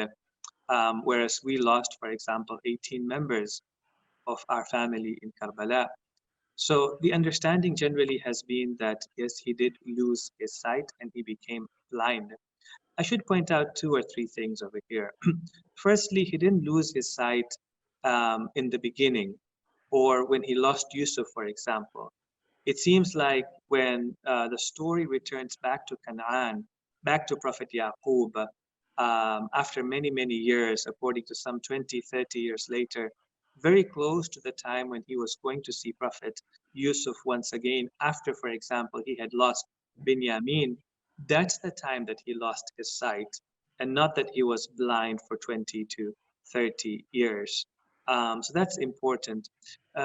Whereas we lost, for example, 18 members of our family in Karbala. So the understanding generally has been that, yes, he did lose his sight and he became blind. I should point out 2 or 3 things over here. Firstly, he didn't lose his sight in the beginning, or when he lost Yusuf, for example. It seems like when the story returns back to Canaan, back to Prophet Yaqub, after many, many years, according to some 20, 30 years later, very close to the time when he was going to see Prophet Yusuf once again, after, for example, he had lost Binyamin, that's the time that he lost his sight, and not that he was blind for 20 to 30 years. So that's important.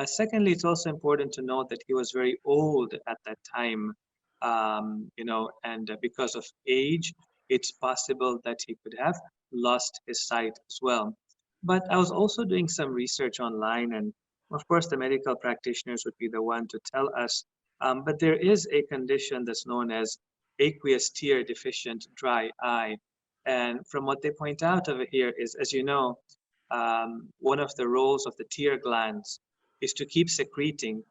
Secondly, it's also important to note that he was very old at that time, and because of age, it's possible that he could have lost his sight as well. But I was also doing some research online, and of course, the medical practitioners would be the one to tell us. But there is a condition that's known as aqueous tear deficient dry eye. And from what they point out over here is, as you know, one of the roles of the tear glands is to keep secreting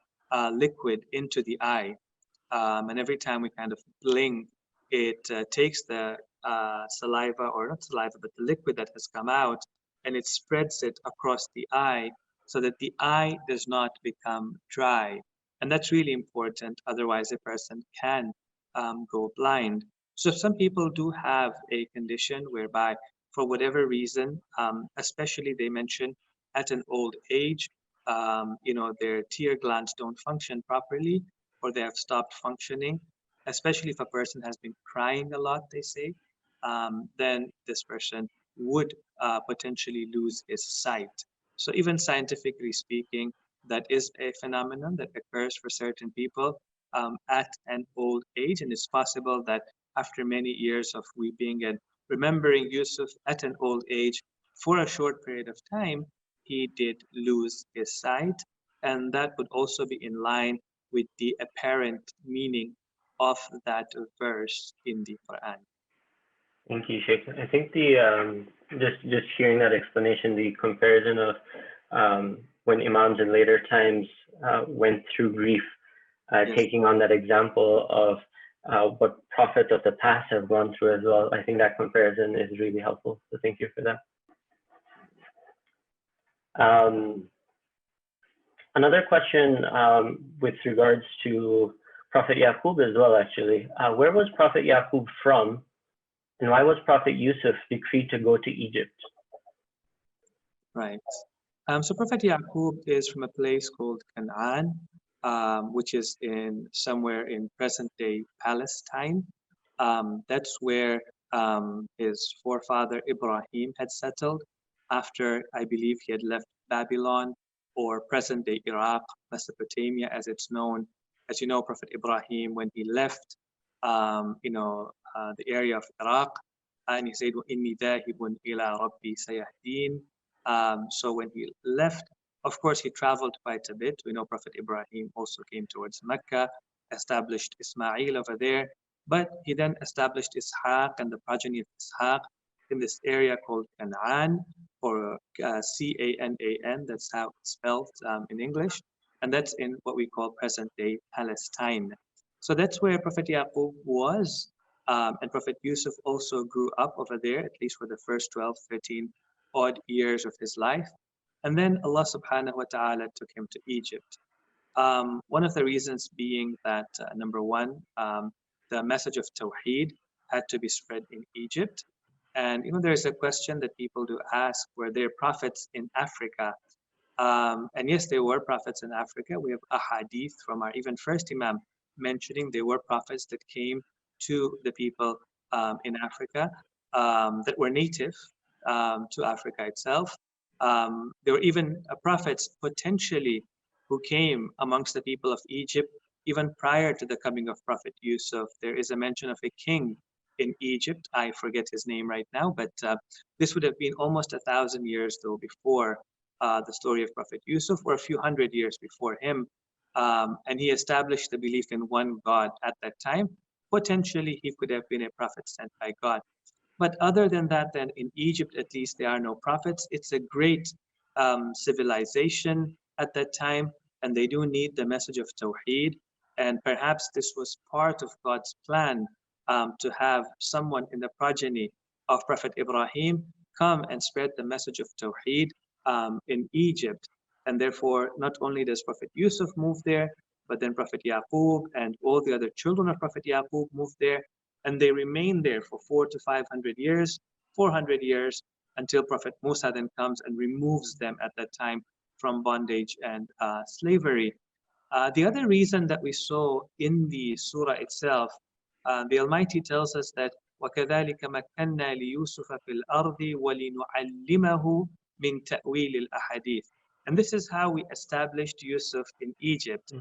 liquid into the eye. And every time we kind of blink, it takes the saliva, or not saliva, but the liquid that has come out, and it spreads it across the eye so that the eye does not become dry. And that's really important, otherwise a person can go blind. So some people do have a condition whereby, for whatever reason, especially they mention at an old age, their tear glands don't function properly, or they have stopped functioning, especially if a person has been crying a lot, they say, then this person would potentially lose his sight. So even scientifically speaking, that is a phenomenon that occurs for certain people at an old age, and it's possible that after many years of weeping and remembering Yusuf at an old age, for a short period of time, he did lose his sight, and that would also be in line with the apparent meaning of that verse in the Quran. Thank you, Sheikh. I think the just hearing that explanation, the comparison of when Imams in later times went through grief, Yes. taking on that example of what prophets of the past have gone through as well. I think that comparison is really helpful. So thank you for that. Another question with regards to Prophet Yaqub as well, actually. Where was Prophet Yaqub from, and why was Prophet Yusuf decreed to go to Egypt? Right. So Prophet Yaqub is from a place called Canaan, which is somewhere in present-day Palestine. That's where his forefather Ibrahim had settled after, I believe, he had left Babylon, or present-day Iraq, Mesopotamia as it's known. As you know, Prophet Ibrahim, when he left, the area of Iraq, and he said, "Inni dhahibun ila rabbi sayahdin." So when he left, of course, he traveled quite a bit. We know Prophet Ibrahim also came towards Mecca, established Ismail over there, but he then established Ishaq and the progeny of Ishaq in this area called Canaan, or Canaan, that's how it's spelled in English, and that's in what we call present-day Palestine. So that's where Prophet Yaqub was, and Prophet Yusuf also grew up over there, at least for the first 12, 13 odd years of his life. And then Allah subhanahu wa ta'ala took him to Egypt. One of the reasons being that, number one, the message of Tawheed had to be spread in Egypt. And there's a question that people do ask, were there prophets in Africa? And yes, there were prophets in Africa. We have a hadith from our even first Imam mentioning there were prophets that came to the people in Africa that were native to Africa itself. There were even prophets potentially who came amongst the people of Egypt even prior to the coming of Prophet Yusuf. There is a mention of a king in Egypt. I forget his name right now, but this would have been almost 1,000 years though before the story of Prophet Yusuf, or a few hundred years before him. And he established the belief in one God at that time. Potentially, he could have been a prophet sent by God. But other than that, then in Egypt, at least, there are no prophets. It's a great civilization at that time, and they do need the message of Tawheed. And perhaps this was part of God's plan to have someone in the progeny of Prophet Ibrahim come and spread the message of Tawheed in Egypt. And therefore, not only does Prophet Yusuf move there, but then Prophet Yaqub and all the other children of Prophet Yaqub moved there, and they remained there for 400 to 500 years 400 years until Prophet Musa then comes and removes them at that time from bondage and slavery. The other reason that we saw in the surah itself, the Almighty tells us that وَكَذَلِكَ مَكَّنَّا لِيُوسُفَ فِي الْأَرْضِ وَلِنُعَلِّمَهُ مِنْ تَأْوِيلِ الْأَحَادِيثِ. And this is how we established Yusuf in Egypt.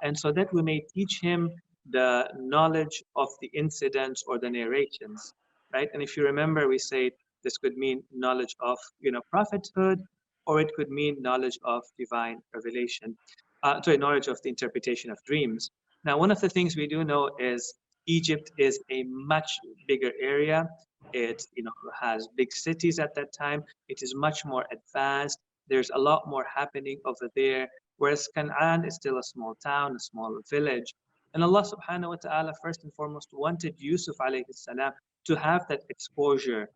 And so that we may teach him the knowledge of the incidents or the narrations, right? And if you remember, we said this could mean knowledge of, prophethood, or it could mean knowledge of divine revelation. Knowledge of the interpretation of dreams. Now, one of the things we do know is Egypt is a much bigger area. It, has big cities at that time. It is much more advanced. There's a lot more happening over there. Whereas Canaan is still a small town, a small village. And Allah subhanahu wa ta'ala first and foremost wanted Yusuf alayhi salam to have that exposure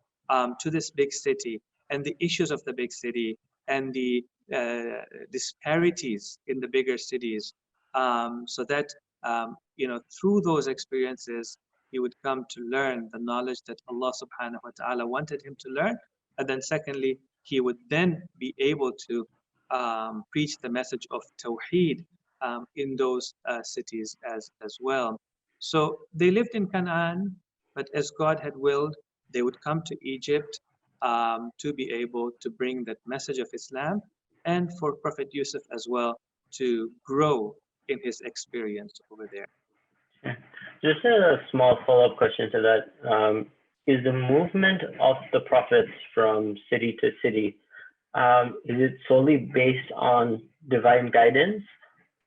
to this big city and the issues of the big city and the disparities in the bigger cities, so that through those experiences he would come to learn the knowledge that Allah subhanahu wa ta'ala wanted him to learn. And then secondly, he would then be able to preach the message of Tawheed in those cities as well. So they lived in Canaan, but as God had willed, they would come to Egypt to be able to bring that message of Islam, and for Prophet Yusuf as well to grow in his experience over there. Just a small follow-up question to that. Is the movement of the prophets from city to city, is it solely based on divine guidance,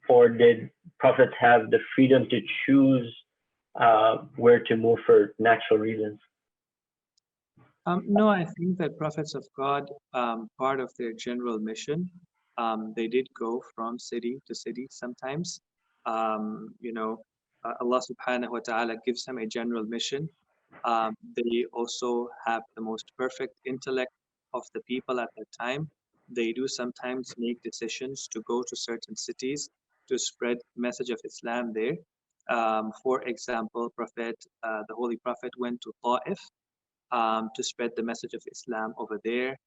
or did prophets have the freedom to choose where to move for natural reasons? No, I think that prophets of God, part of their general mission, they did go from city to city sometimes. Allah subhanahu wa ta'ala gives them a general mission. They also have the most perfect intellect of the people at that time. They do sometimes make decisions to go to certain cities to spread the message of Islam there. For example, the Holy Prophet went to Ta'if to spread the message of Islam over there.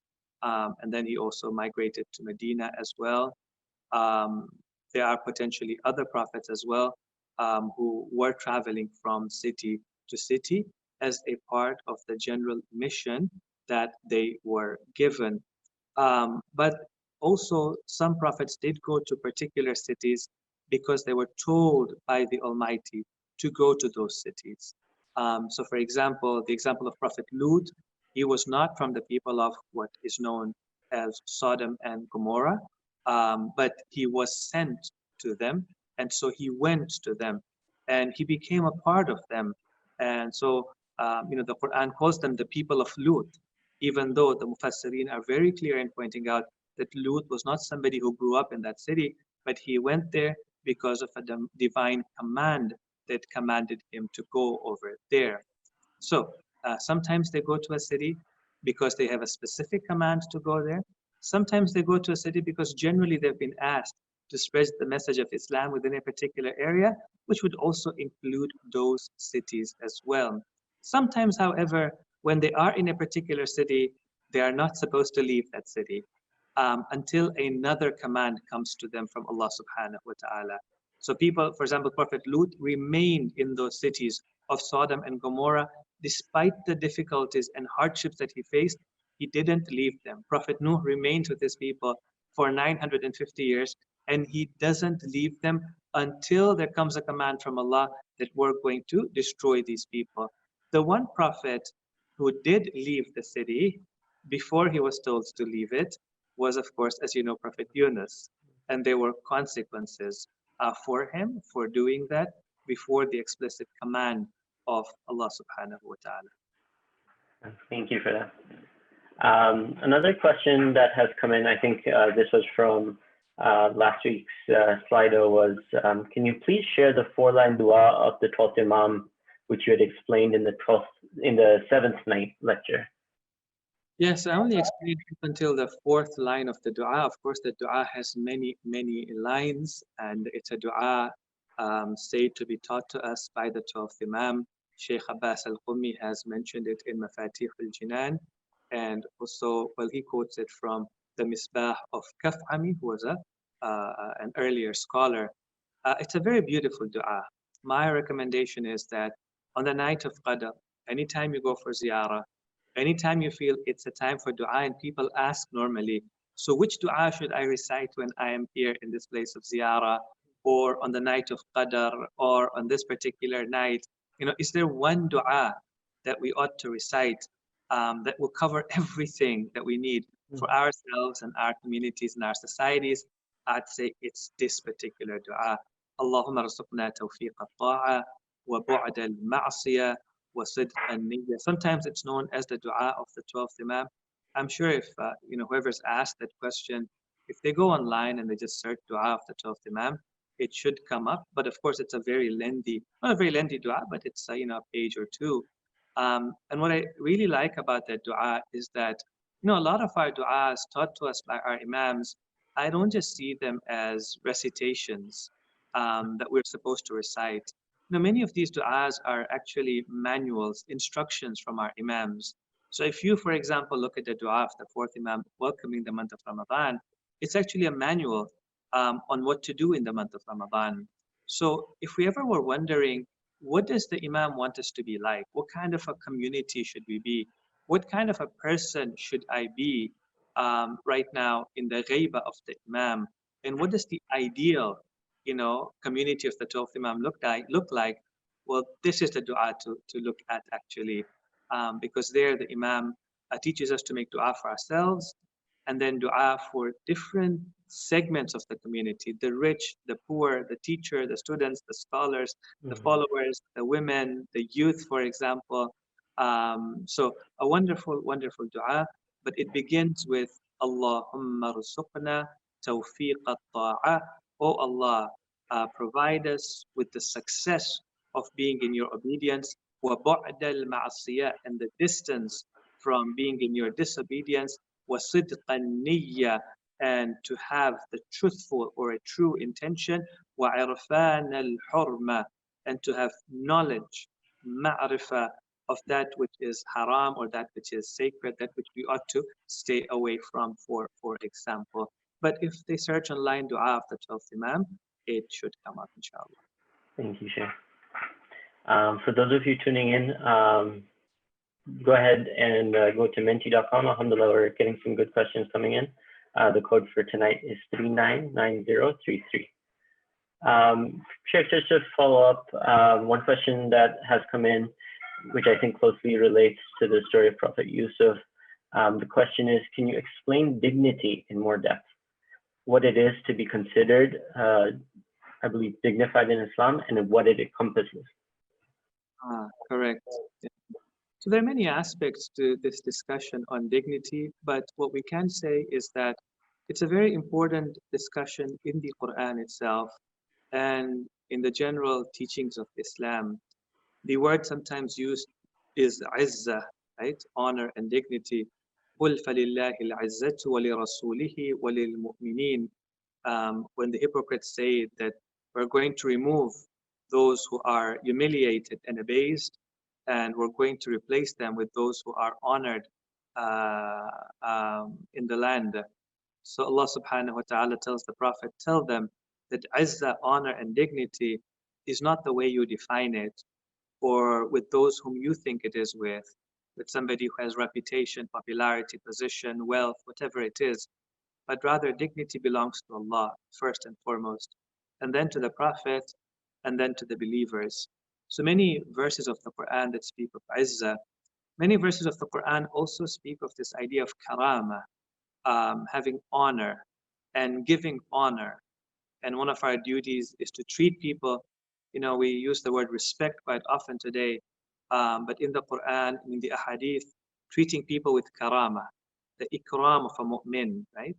And then he also migrated to Medina as well. There are potentially other prophets as well who were traveling from city to city as a part of the general mission that they were given. But also some prophets did go to particular cities because they were told by the Almighty to go to those cities. So for example, the example of Prophet Lut, he was not from the people of what is known as Sodom and Gomorrah, but he was sent to them. And so he went to them and he became a part of them. And so, the Quran calls them the people of Lut, even though the Mufassirin are very clear in pointing out that Lut was not somebody who grew up in that city, but he went there because of a divine command that commanded him to go over there. So sometimes they go to a city because they have a specific command to go there. Sometimes they go to a city because generally they've been asked to spread the message of Islam within a particular area, which would also include those cities as well. Sometimes, however, when they are in a particular city, they are not supposed to leave that city until another command comes to them from Allah subhanahu wa ta'ala. So people, for example, Prophet Lut remained in those cities of Sodom and Gomorrah despite the difficulties and hardships that he faced. He didn't leave them. Prophet Nuh remained with his people for 950 years, and he doesn't leave them until there comes a command from Allah that we're going to destroy these people. The one prophet who did leave the city before he was told to leave it was, of course, as you know, Prophet Yunus. And there were consequences for him for doing that before the explicit command of Allah subhanahu wa ta'ala. Thank you for that. Another question that has come in, I think this was from last week's Slido, was can you please share the 4-line dua of the 12th Imam, which you had explained in the 7th night lecture? Yes, I only explained up until the 4th line of the dua. Of course, the dua has many, many lines, and it's a dua said to be taught to us by the 12th Imam. Sheikh Abbas al-Qummi has mentioned it in Mafatih al-Jinan, and also, well, he quotes it from the Misbah of Kaf'ami, who was an earlier scholar. It's a very beautiful dua. My recommendation is that on the night of Qadr, anytime you go for ziyarah, anytime you feel it's a time for dua, and people ask normally, so which dua should I recite when I am here in this place of ziyarah, or on the night of Qadr, or on this particular night? You know, is there one dua that we ought to recite that will cover everything that we need for ourselves and our communities and our societies? I'd say it's this particular dua. اللهم ارزقنا توفيق الطاعة وبعد المعصية وصدق النية. Sometimes it's known as the dua of the 12th Imam. I'm sure if whoever's asked that question, if they go online and they just search dua of the 12th Imam, it should come up. But of course, it's a very lengthy, not a very lengthy dua, but it's a page or two. And what I really like about that dua is that a lot of our duas taught to us by our Imams, I don't just see them as recitations that we're supposed to recite. Many of these du'as are actually manuals, instructions from our Imams. So if you, for example, look at the du'a of the fourth Imam welcoming the month of Ramadan, it's actually a manual on what to do in the month of Ramadan. So if we ever were wondering, what does the Imam want us to be like? What kind of a community should we be? What kind of a person should I be right now in the ghaiba of the Imam? And what does the ideal community of the 12th Imam look like? Well, this is the dua to look at actually, because there the Imam teaches us to make dua for ourselves, and then dua for different segments of the community: the rich, the poor, the teacher, the students, the scholars, the followers, the women, the youth, for example. So a wonderful, wonderful dua, but it begins with Allahumma rzuqna tawfiq at-ta'ah. Oh Allah, provide us with the success of being in your obedience, وَبُعْدَ الْمَعْصِيَةِ, and the distance from being in your disobedience, وَصِدْقَ النِّيَّةِ, and to have the truthful or a true intention, وَعِرْفَانَ الْحُرْمَةِ, and to have knowledge, ma'rifah, of that which is haram or that which is sacred, that which we ought to stay away from, for example. But if they search online dua of the 12th Imam, it should come up, inshallah. Thank you, Sheikh. For those of you tuning in, go ahead and go to menti.com. Alhamdulillah, we're getting some good questions coming in. The code for tonight is 399033. Sheikh, just to follow up, one question that has come in, which I think closely relates to the story of Prophet Yusuf. The question is, can you explain dignity in more depth? What it is to be considered, I believe, dignified in Islam, and what it encompasses. Correct. Yeah. So there are many aspects to this discussion on dignity, but what we can say is that it's a very important discussion in the Quran itself and in the general teachings of Islam. The word sometimes used is izzah, right? Honor and dignity. قُلْ فَلِلَّهِ الْعِزَّةُ وَلِرَسُولِهِ وَلِلْمُؤْمِنِينَ. When the hypocrites say that we're going to remove those who are humiliated and abased, and we're going to replace them with those who are honored in the land. So Allah subhanahu wa ta'ala tells the Prophet, tell them that izzah, honor and dignity is not the way you define it, or with those whom you think it is with somebody who has reputation, popularity, position, wealth, whatever it is. But rather dignity belongs to Allah first and foremost, and then to the Prophet, and then to the believers. So many verses of the Quran that speak of izzah, many verses of the Quran also speak of this idea of karama, having honor and giving honor. And one of our duties is to treat people, we use the word respect quite often today, but in the Quran, in the ahadith, treating people with karama, the ikram of a mu'min, right?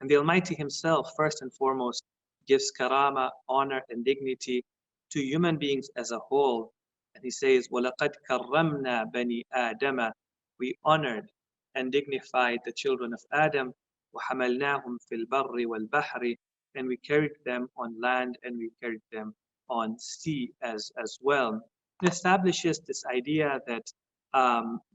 And the Almighty Himself, first and foremost, gives karama, honor and dignity to human beings as a whole. And He says, وَلَقَدْ كَرَّمْنَا بَنِي آدَمَ, we honored and dignified the children of Adam, وَحَمَلْنَاهُمْ فِي الْبَرِّ وَالْبَحْرِ, and we carried them on land and we carried them on sea as well. establishes this idea that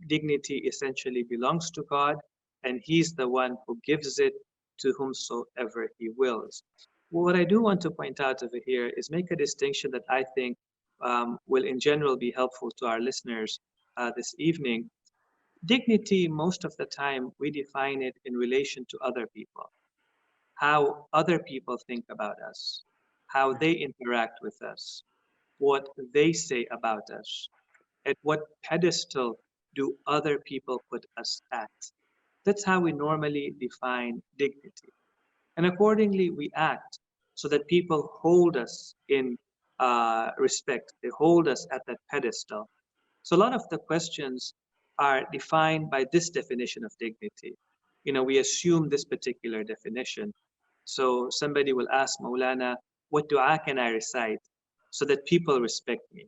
dignity essentially belongs to God, and He's the one who gives it to whomsoever He wills. What I do want to point out over here is make a distinction that I think will in general be helpful to our listeners this evening. Dignity, most of the time, we define it in relation to other people, how other people think about us, how they interact with us, what they say about us, at what pedestal do other people put us at. That's how we normally define dignity. And accordingly, we act so that people hold us in respect. They hold us at that pedestal. So a lot of the questions are defined by this definition of dignity. You know, we assume this particular definition. So somebody will ask Maulana, what dua can I recite so that people respect me,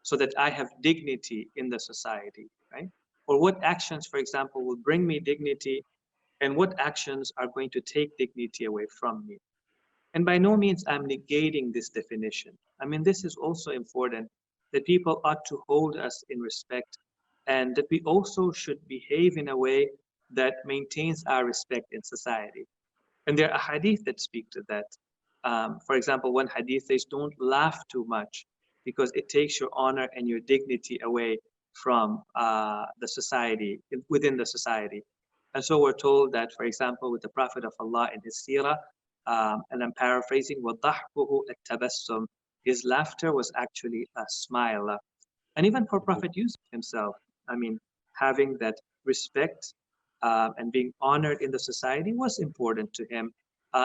so that I have dignity in the society, right? Or what actions, for example, will bring me dignity, and what actions are going to take dignity away from me. And by no means I'm negating this definition. I mean, this is also important, that people ought to hold us in respect, and that we also should behave in a way that maintains our respect in society. And there are hadith that speak to that. For example, one hadith says, don't laugh too much because it takes your honor and your dignity away from the society, within the society. And so we're told that, for example, with the Prophet of Allah in his seerah, and I'm paraphrasing, وَضَحْكُهُ التَّبَسُّمْ, his laughter was actually a smile. And even for Prophet Yusuf himself, I mean, having that respect and being honored in the society was important to him,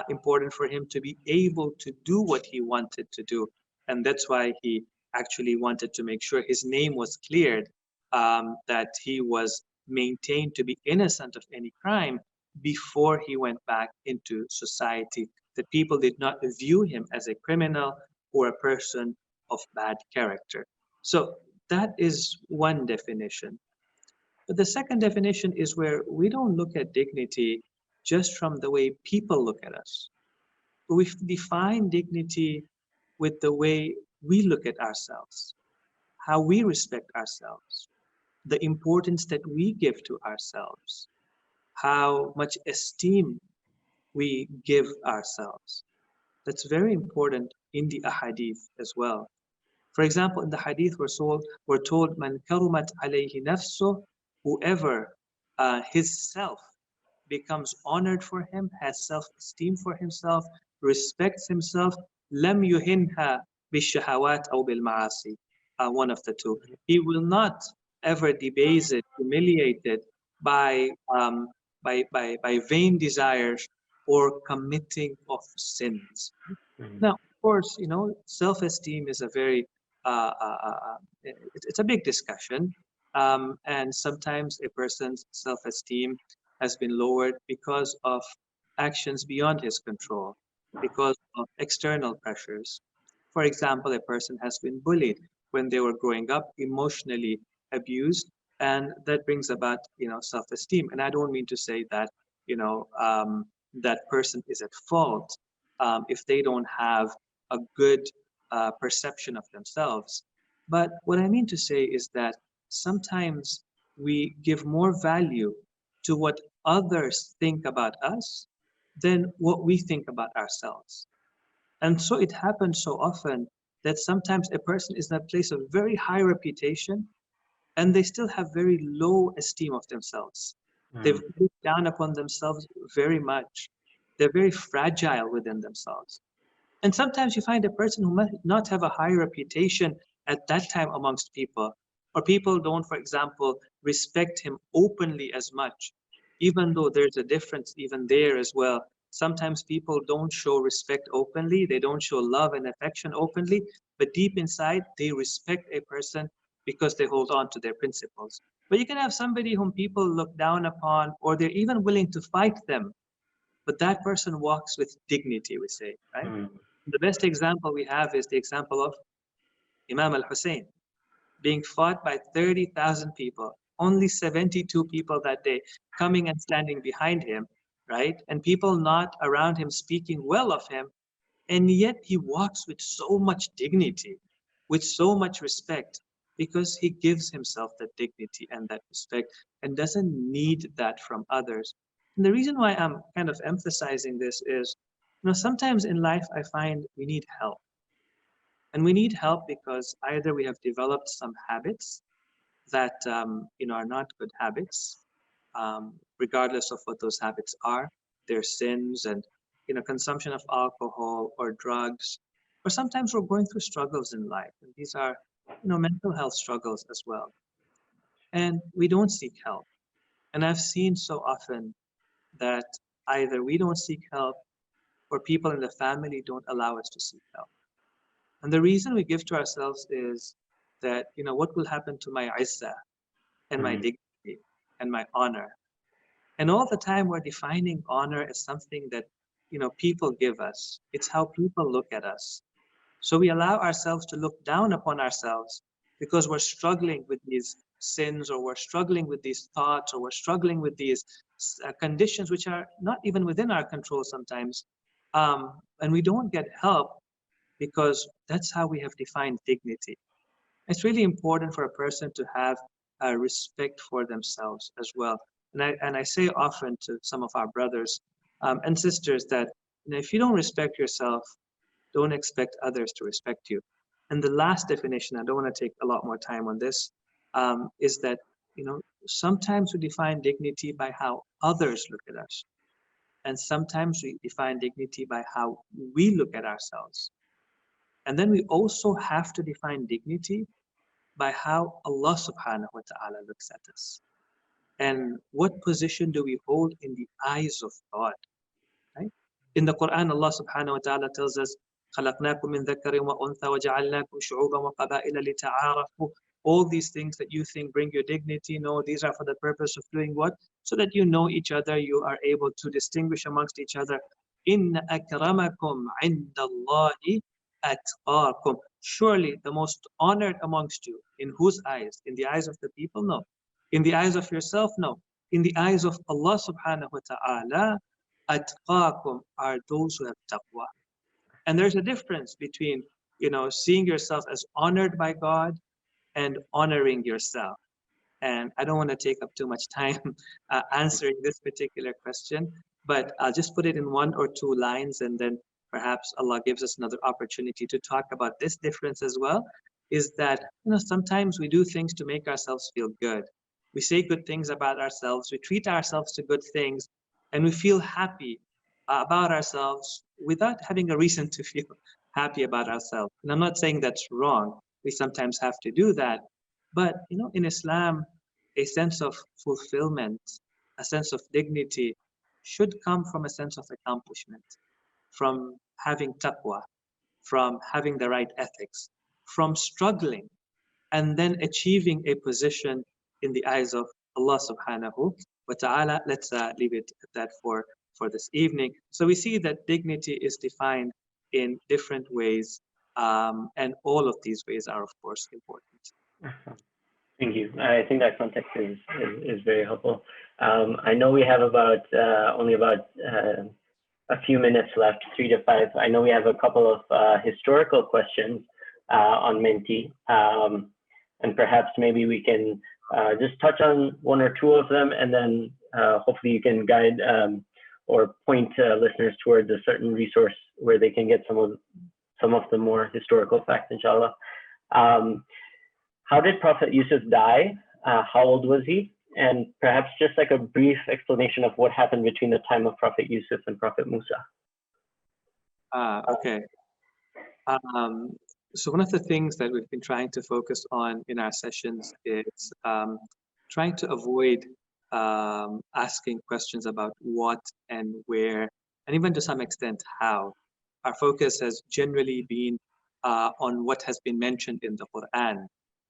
important for him to be able to do what he wanted to do. And that's why he actually wanted to make sure his name was cleared, that he was maintained to be innocent of any crime before he went back into society, that people did not view him as a criminal or a person of bad character. So that is one definition. But the second definition is where we don't look at dignity just from the way people look at us. We define dignity with the way we look at ourselves, how we respect ourselves, the importance that we give to ourselves, how much esteem we give ourselves. That's very important in the ahadith as well. For example, in the hadith we're told, Man karumat alayhi nafsuh, whoever his self becomes honored for him, has self-esteem for himself, respects himself, lam yuhinha bishahawat aw bil ma'asi, one of the two. He will not ever debase it, humiliate it by vain desires or committing of sins. Now, of course, you know, self-esteem is a very it's a big discussion, and sometimes a person's self-esteem has been lowered because of actions beyond his control, because of external pressures. For example, a person has been bullied when they were growing up, emotionally abused, and that brings about, you know, self-esteem. And I don't mean to say that, you know, that person is at fault if they don't have a good perception of themselves. But what I mean to say is that sometimes we give more value to what others think about us than what we think about ourselves. And so it happens so often that sometimes a person is in a place of very high reputation and they still have very low esteem of themselves. They've looked down upon themselves very much. They're very fragile within themselves. And sometimes you find a person who might not have a high reputation at that time amongst people, or people don't, for example, respect him openly as much, even though there's a difference even there as well. Sometimes people don't show respect openly, they don't show love and affection openly, but deep inside, they respect a person because they hold on to their principles. But you can have somebody whom people look down upon, or they're even willing to fight them, but that person walks with dignity, we say, right? The best example we have is the example of Imam al-Hussein being fought by 30,000 people, only 72 people that day coming and standing behind him, right? And people not around him speaking well of him. And yet he walks with so much dignity, with so much respect. because he gives himself that dignity and that respect and doesn't need that from others. And the reason why I'm kind of emphasizing this is, sometimes in life I find we need help. And we need help because either we have developed some habits that are not good habits, regardless of what those habits are, their sins and consumption of alcohol or drugs, or sometimes we're going through struggles in life, and these are mental health struggles as well, and we don't seek help. And I've seen so often that either we don't seek help or people in the family don't allow us to seek help. And the reason we give to ourselves is that what will happen to my izzah and my dignity and my honor. And all the time we're defining honor as something that people give us. It's how people look at us. So we allow ourselves to look down upon ourselves because we're struggling with these sins, or we're struggling with these thoughts, or we're struggling with these conditions which are not even within our control sometimes. And we don't get help because that's how we have defined dignity. It's really important for a person to have a respect for themselves as well. And I say often to some of our brothers and sisters that if you don't respect yourself, don't expect others to respect you. And the last definition, I don't want to take a lot more time on this, is that sometimes we define dignity by how others look at us, and sometimes we define dignity by how we look at ourselves. And then we also have to define dignity by how Allah subhanahu wa ta'ala looks at us. And what position do we hold in the eyes of God? Right? In the Quran, Allah subhanahu wa ta'ala tells us, خَلَقْنَاكُم مِّن ذَكَرٍ وَأُنثَى وَجَعَلْنَاكُمْ شُعُوبًا وَقَبَائِلَ لِتَعَارَفُوا. All these things that you think bring you dignity, no, these are for the purpose of doing what? So that you know each other, you are able to distinguish amongst each other. إِنَّ أَكْرَمَكُمْ عِنْدَ اللَّهِ أَتْقَاكُمْ. Surely the most honored amongst you. In whose eyes? In the eyes of the people? No. In the eyes of yourself? No. In the eyes of Allah subhanahu wa ta'ala, atqakum are those who have taqwa. And there's a difference between, seeing yourself as honored by God and honoring yourself. And I don't want to take up too much time answering this particular question, but I'll just put it in one or two lines, and then perhaps Allah gives us another opportunity to talk about this difference as well, is that, sometimes we do things to make ourselves feel good. We say good things about ourselves, we treat ourselves to good things, and we feel happy about ourselves without having a reason to feel happy about ourselves. And I'm not saying that's wrong. We sometimes have to do that. But, in Islam, a sense of fulfillment, a sense of dignity should come from a sense of accomplishment, from having taqwa, from having the right ethics, from struggling, and then achieving a position in the eyes of Allah subhanahu wa ta'ala. Let's leave it at that for this evening. So we see that dignity is defined in different ways, and all of these ways are, of course, important. Thank you. I think that context is very helpful. I know we have only about a few minutes left, 3 to 5. I know we have a couple of historical questions on Minty, and perhaps maybe we can just touch on one or two of them, and then hopefully you can guide or point listeners towards a certain resource where they can get some of the more historical facts, inshallah. How did Prophet Yusuf die? How old was he? And perhaps just like a brief explanation of what happened between the time of Prophet Yusuf and Prophet Musa. Okay. So one of the things that we've been trying to focus on in our sessions is trying to avoid asking questions about what and where, and even to some extent how. Our focus has generally been on what has been mentioned in the Quran,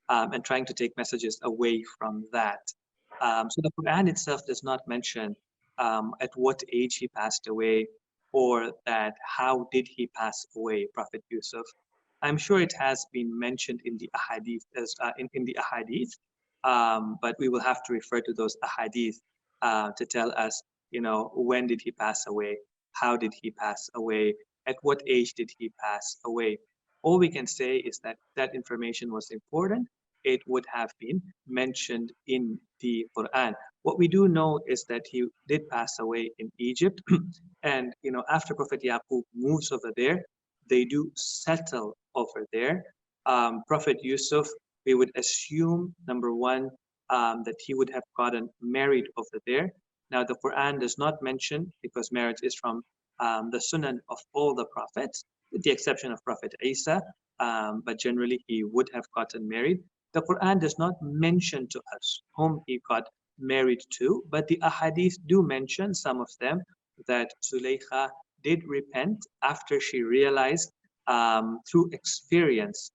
and trying to take messages away from that. So the Quran itself does not mention at what age he passed away, or that how did he pass away, Prophet Yusuf. I'm sure it has been mentioned in the ahadith, in the ahadith, but we will have to refer to those ahadith to tell us, when did he pass away, how did he pass away, at what age did he pass away. All we can say is that that information was important it would have been mentioned in the Quran. What we do know is that he did pass away in Egypt, and after Prophet Yaqub moves over there, they do settle over there. Prophet Yusuf, we would assume, number one, that he would have gotten married over there. Now, the Quran does not mention, because marriage is from the sunan of all the prophets, with the exception of Prophet Isa, but generally he would have gotten married. The Quran does not mention to us whom he got married to, but the ahadith do mention, some of them, that Zulaykha did repent after she realized through experience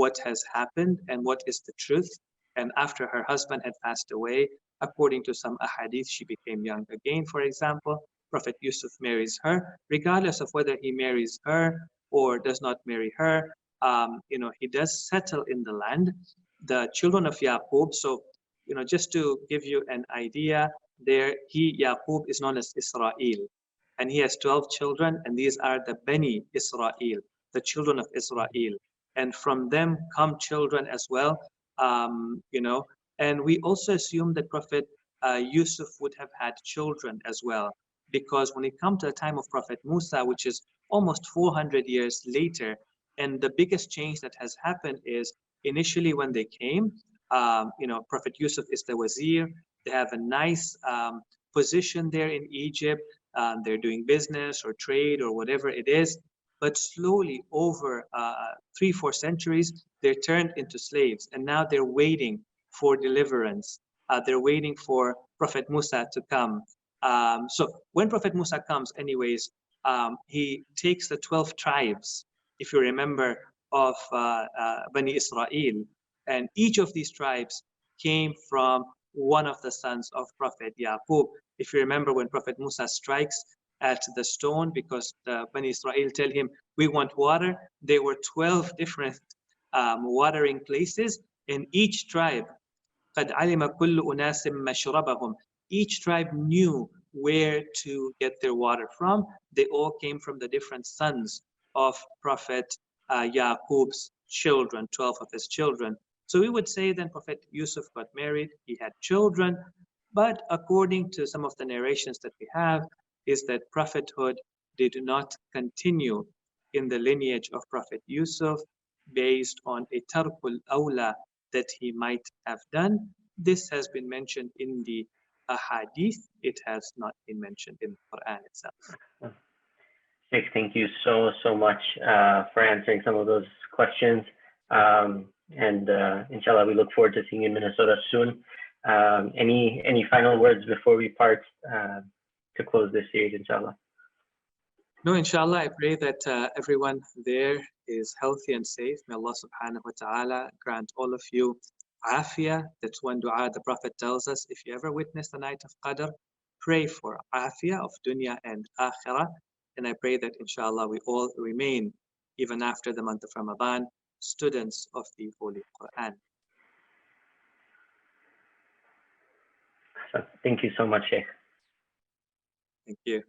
what has happened and what is the truth. And after her husband had passed away, according to some ahadith, she became young again, for example. Prophet Yusuf marries her, regardless of whether he marries her or does not marry her. He does settle in the land. The children of Yaqub, so just to give you an idea, Yaqub is known as Israel, and he has 12 children, and these are the Bani Israel, the children of Israel, and from them come children as well. And we also assume that Prophet Yusuf would have had children as well, because when it comes to the time of Prophet Musa, which is almost 400 years later, and the biggest change that has happened is initially when they came, Prophet Yusuf is the wazir. They have a nice position there in Egypt. They're doing business or trade or whatever it is. But slowly, over 3-4 centuries, they're turned into slaves. And now they're waiting for deliverance. They're waiting for Prophet Musa to come. So when Prophet Musa comes, anyways, he takes the 12 tribes, if you remember, of Bani Israel. And each of these tribes came from one of the sons of Prophet Yaqub. If you remember, when Prophet Musa strikes at the stone because the Bani Israel tell him, we want water, there were 12 different watering places in each tribe. قَدْ عَلِمَ كُلُّ أُنَاسٍ مَشْرَبَهُم. Each tribe knew where to get their water from. They all came from the different sons of Prophet Yaqub's children, 12 of his children. So we would say then Prophet Yusuf got married, he had children, but according to some of the narrations that we have, is that prophethood did not continue in the lineage of Prophet Yusuf based on a tarkul awla that he might have done. This has been mentioned in the hadith. It has not been mentioned in the Quran itself. Sheikh, thank you so much for answering some of those questions. And inshallah, we look forward to seeing you in Minnesota soon. Any final words before we part to close this series, inshallah? No, inshallah, I pray that everyone there is healthy and safe. May Allah subhanahu wa ta'ala grant all of you afiyah. That's one dua the Prophet tells us. If you ever witness the night of Qadr, pray for afiyah of dunya and akhirah. And I pray that inshallah we all remain, even after the month of Ramadan, students of the Holy Quran. So, thank you so much, Sheikh. Thank you.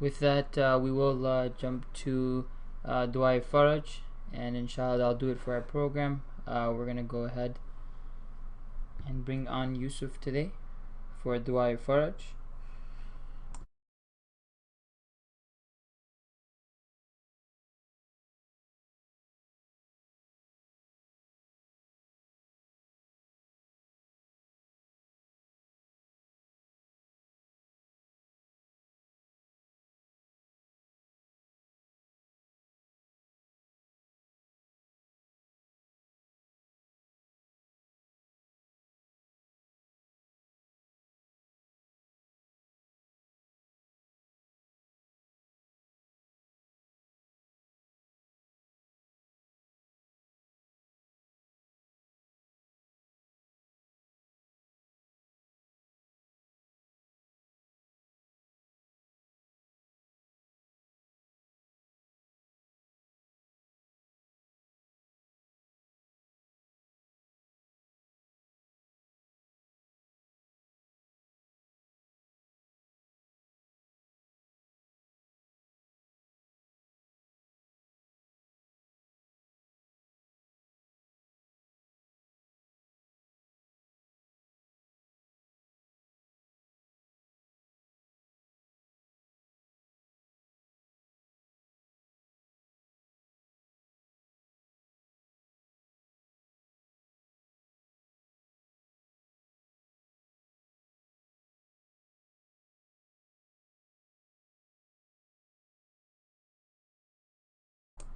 With that, we will jump to Dua Faraj, and inshallah I'll do it for our program. We're gonna go ahead and bring on Yusuf today for Dua Faraj.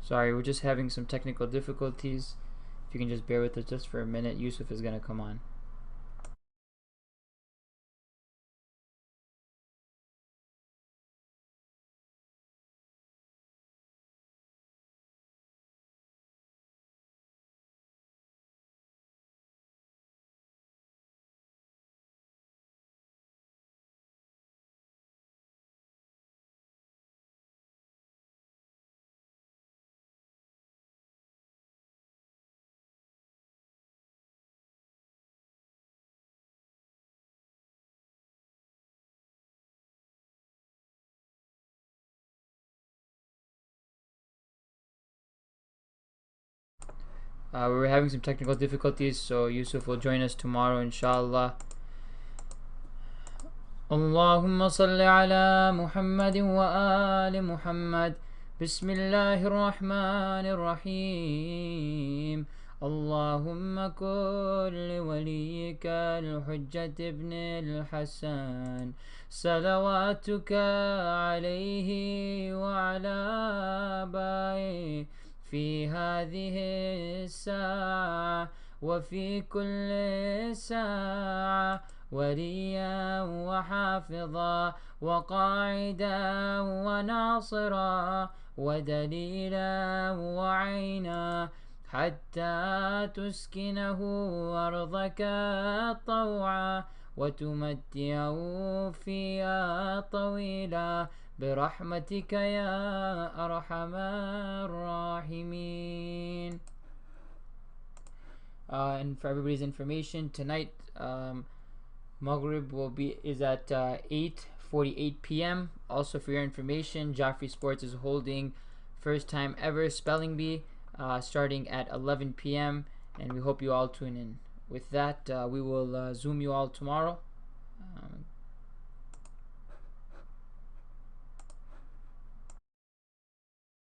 Sorry, we're just having some technical difficulties. If you can just bear with us just for a minute, Yusuf is going to come on. We're having some technical difficulties, so Yusuf will join us tomorrow, inshallah. اللهم صل على محمد وآل محمد بسم الله الرحمن الرحيم اللهم كن لوليك الحجة ابن الحسن صلواتك عليه وعلى آبائه في هذه الساعة وفي كل ساعة وليا وحافظا وقاعدا وناصرا ودليلا وعينا حتى تسكنه أرضك طوعا وتمتعه فيها طويلا برحمتك يا أرحم الراحمين. And for everybody's information, tonight Maghrib is at 8:48 p.m. Also, for your information, Joffrey Sports is holding first time ever spelling bee starting at 11 p.m. and we hope you all tune in. With that, we will Zoom you all tomorrow.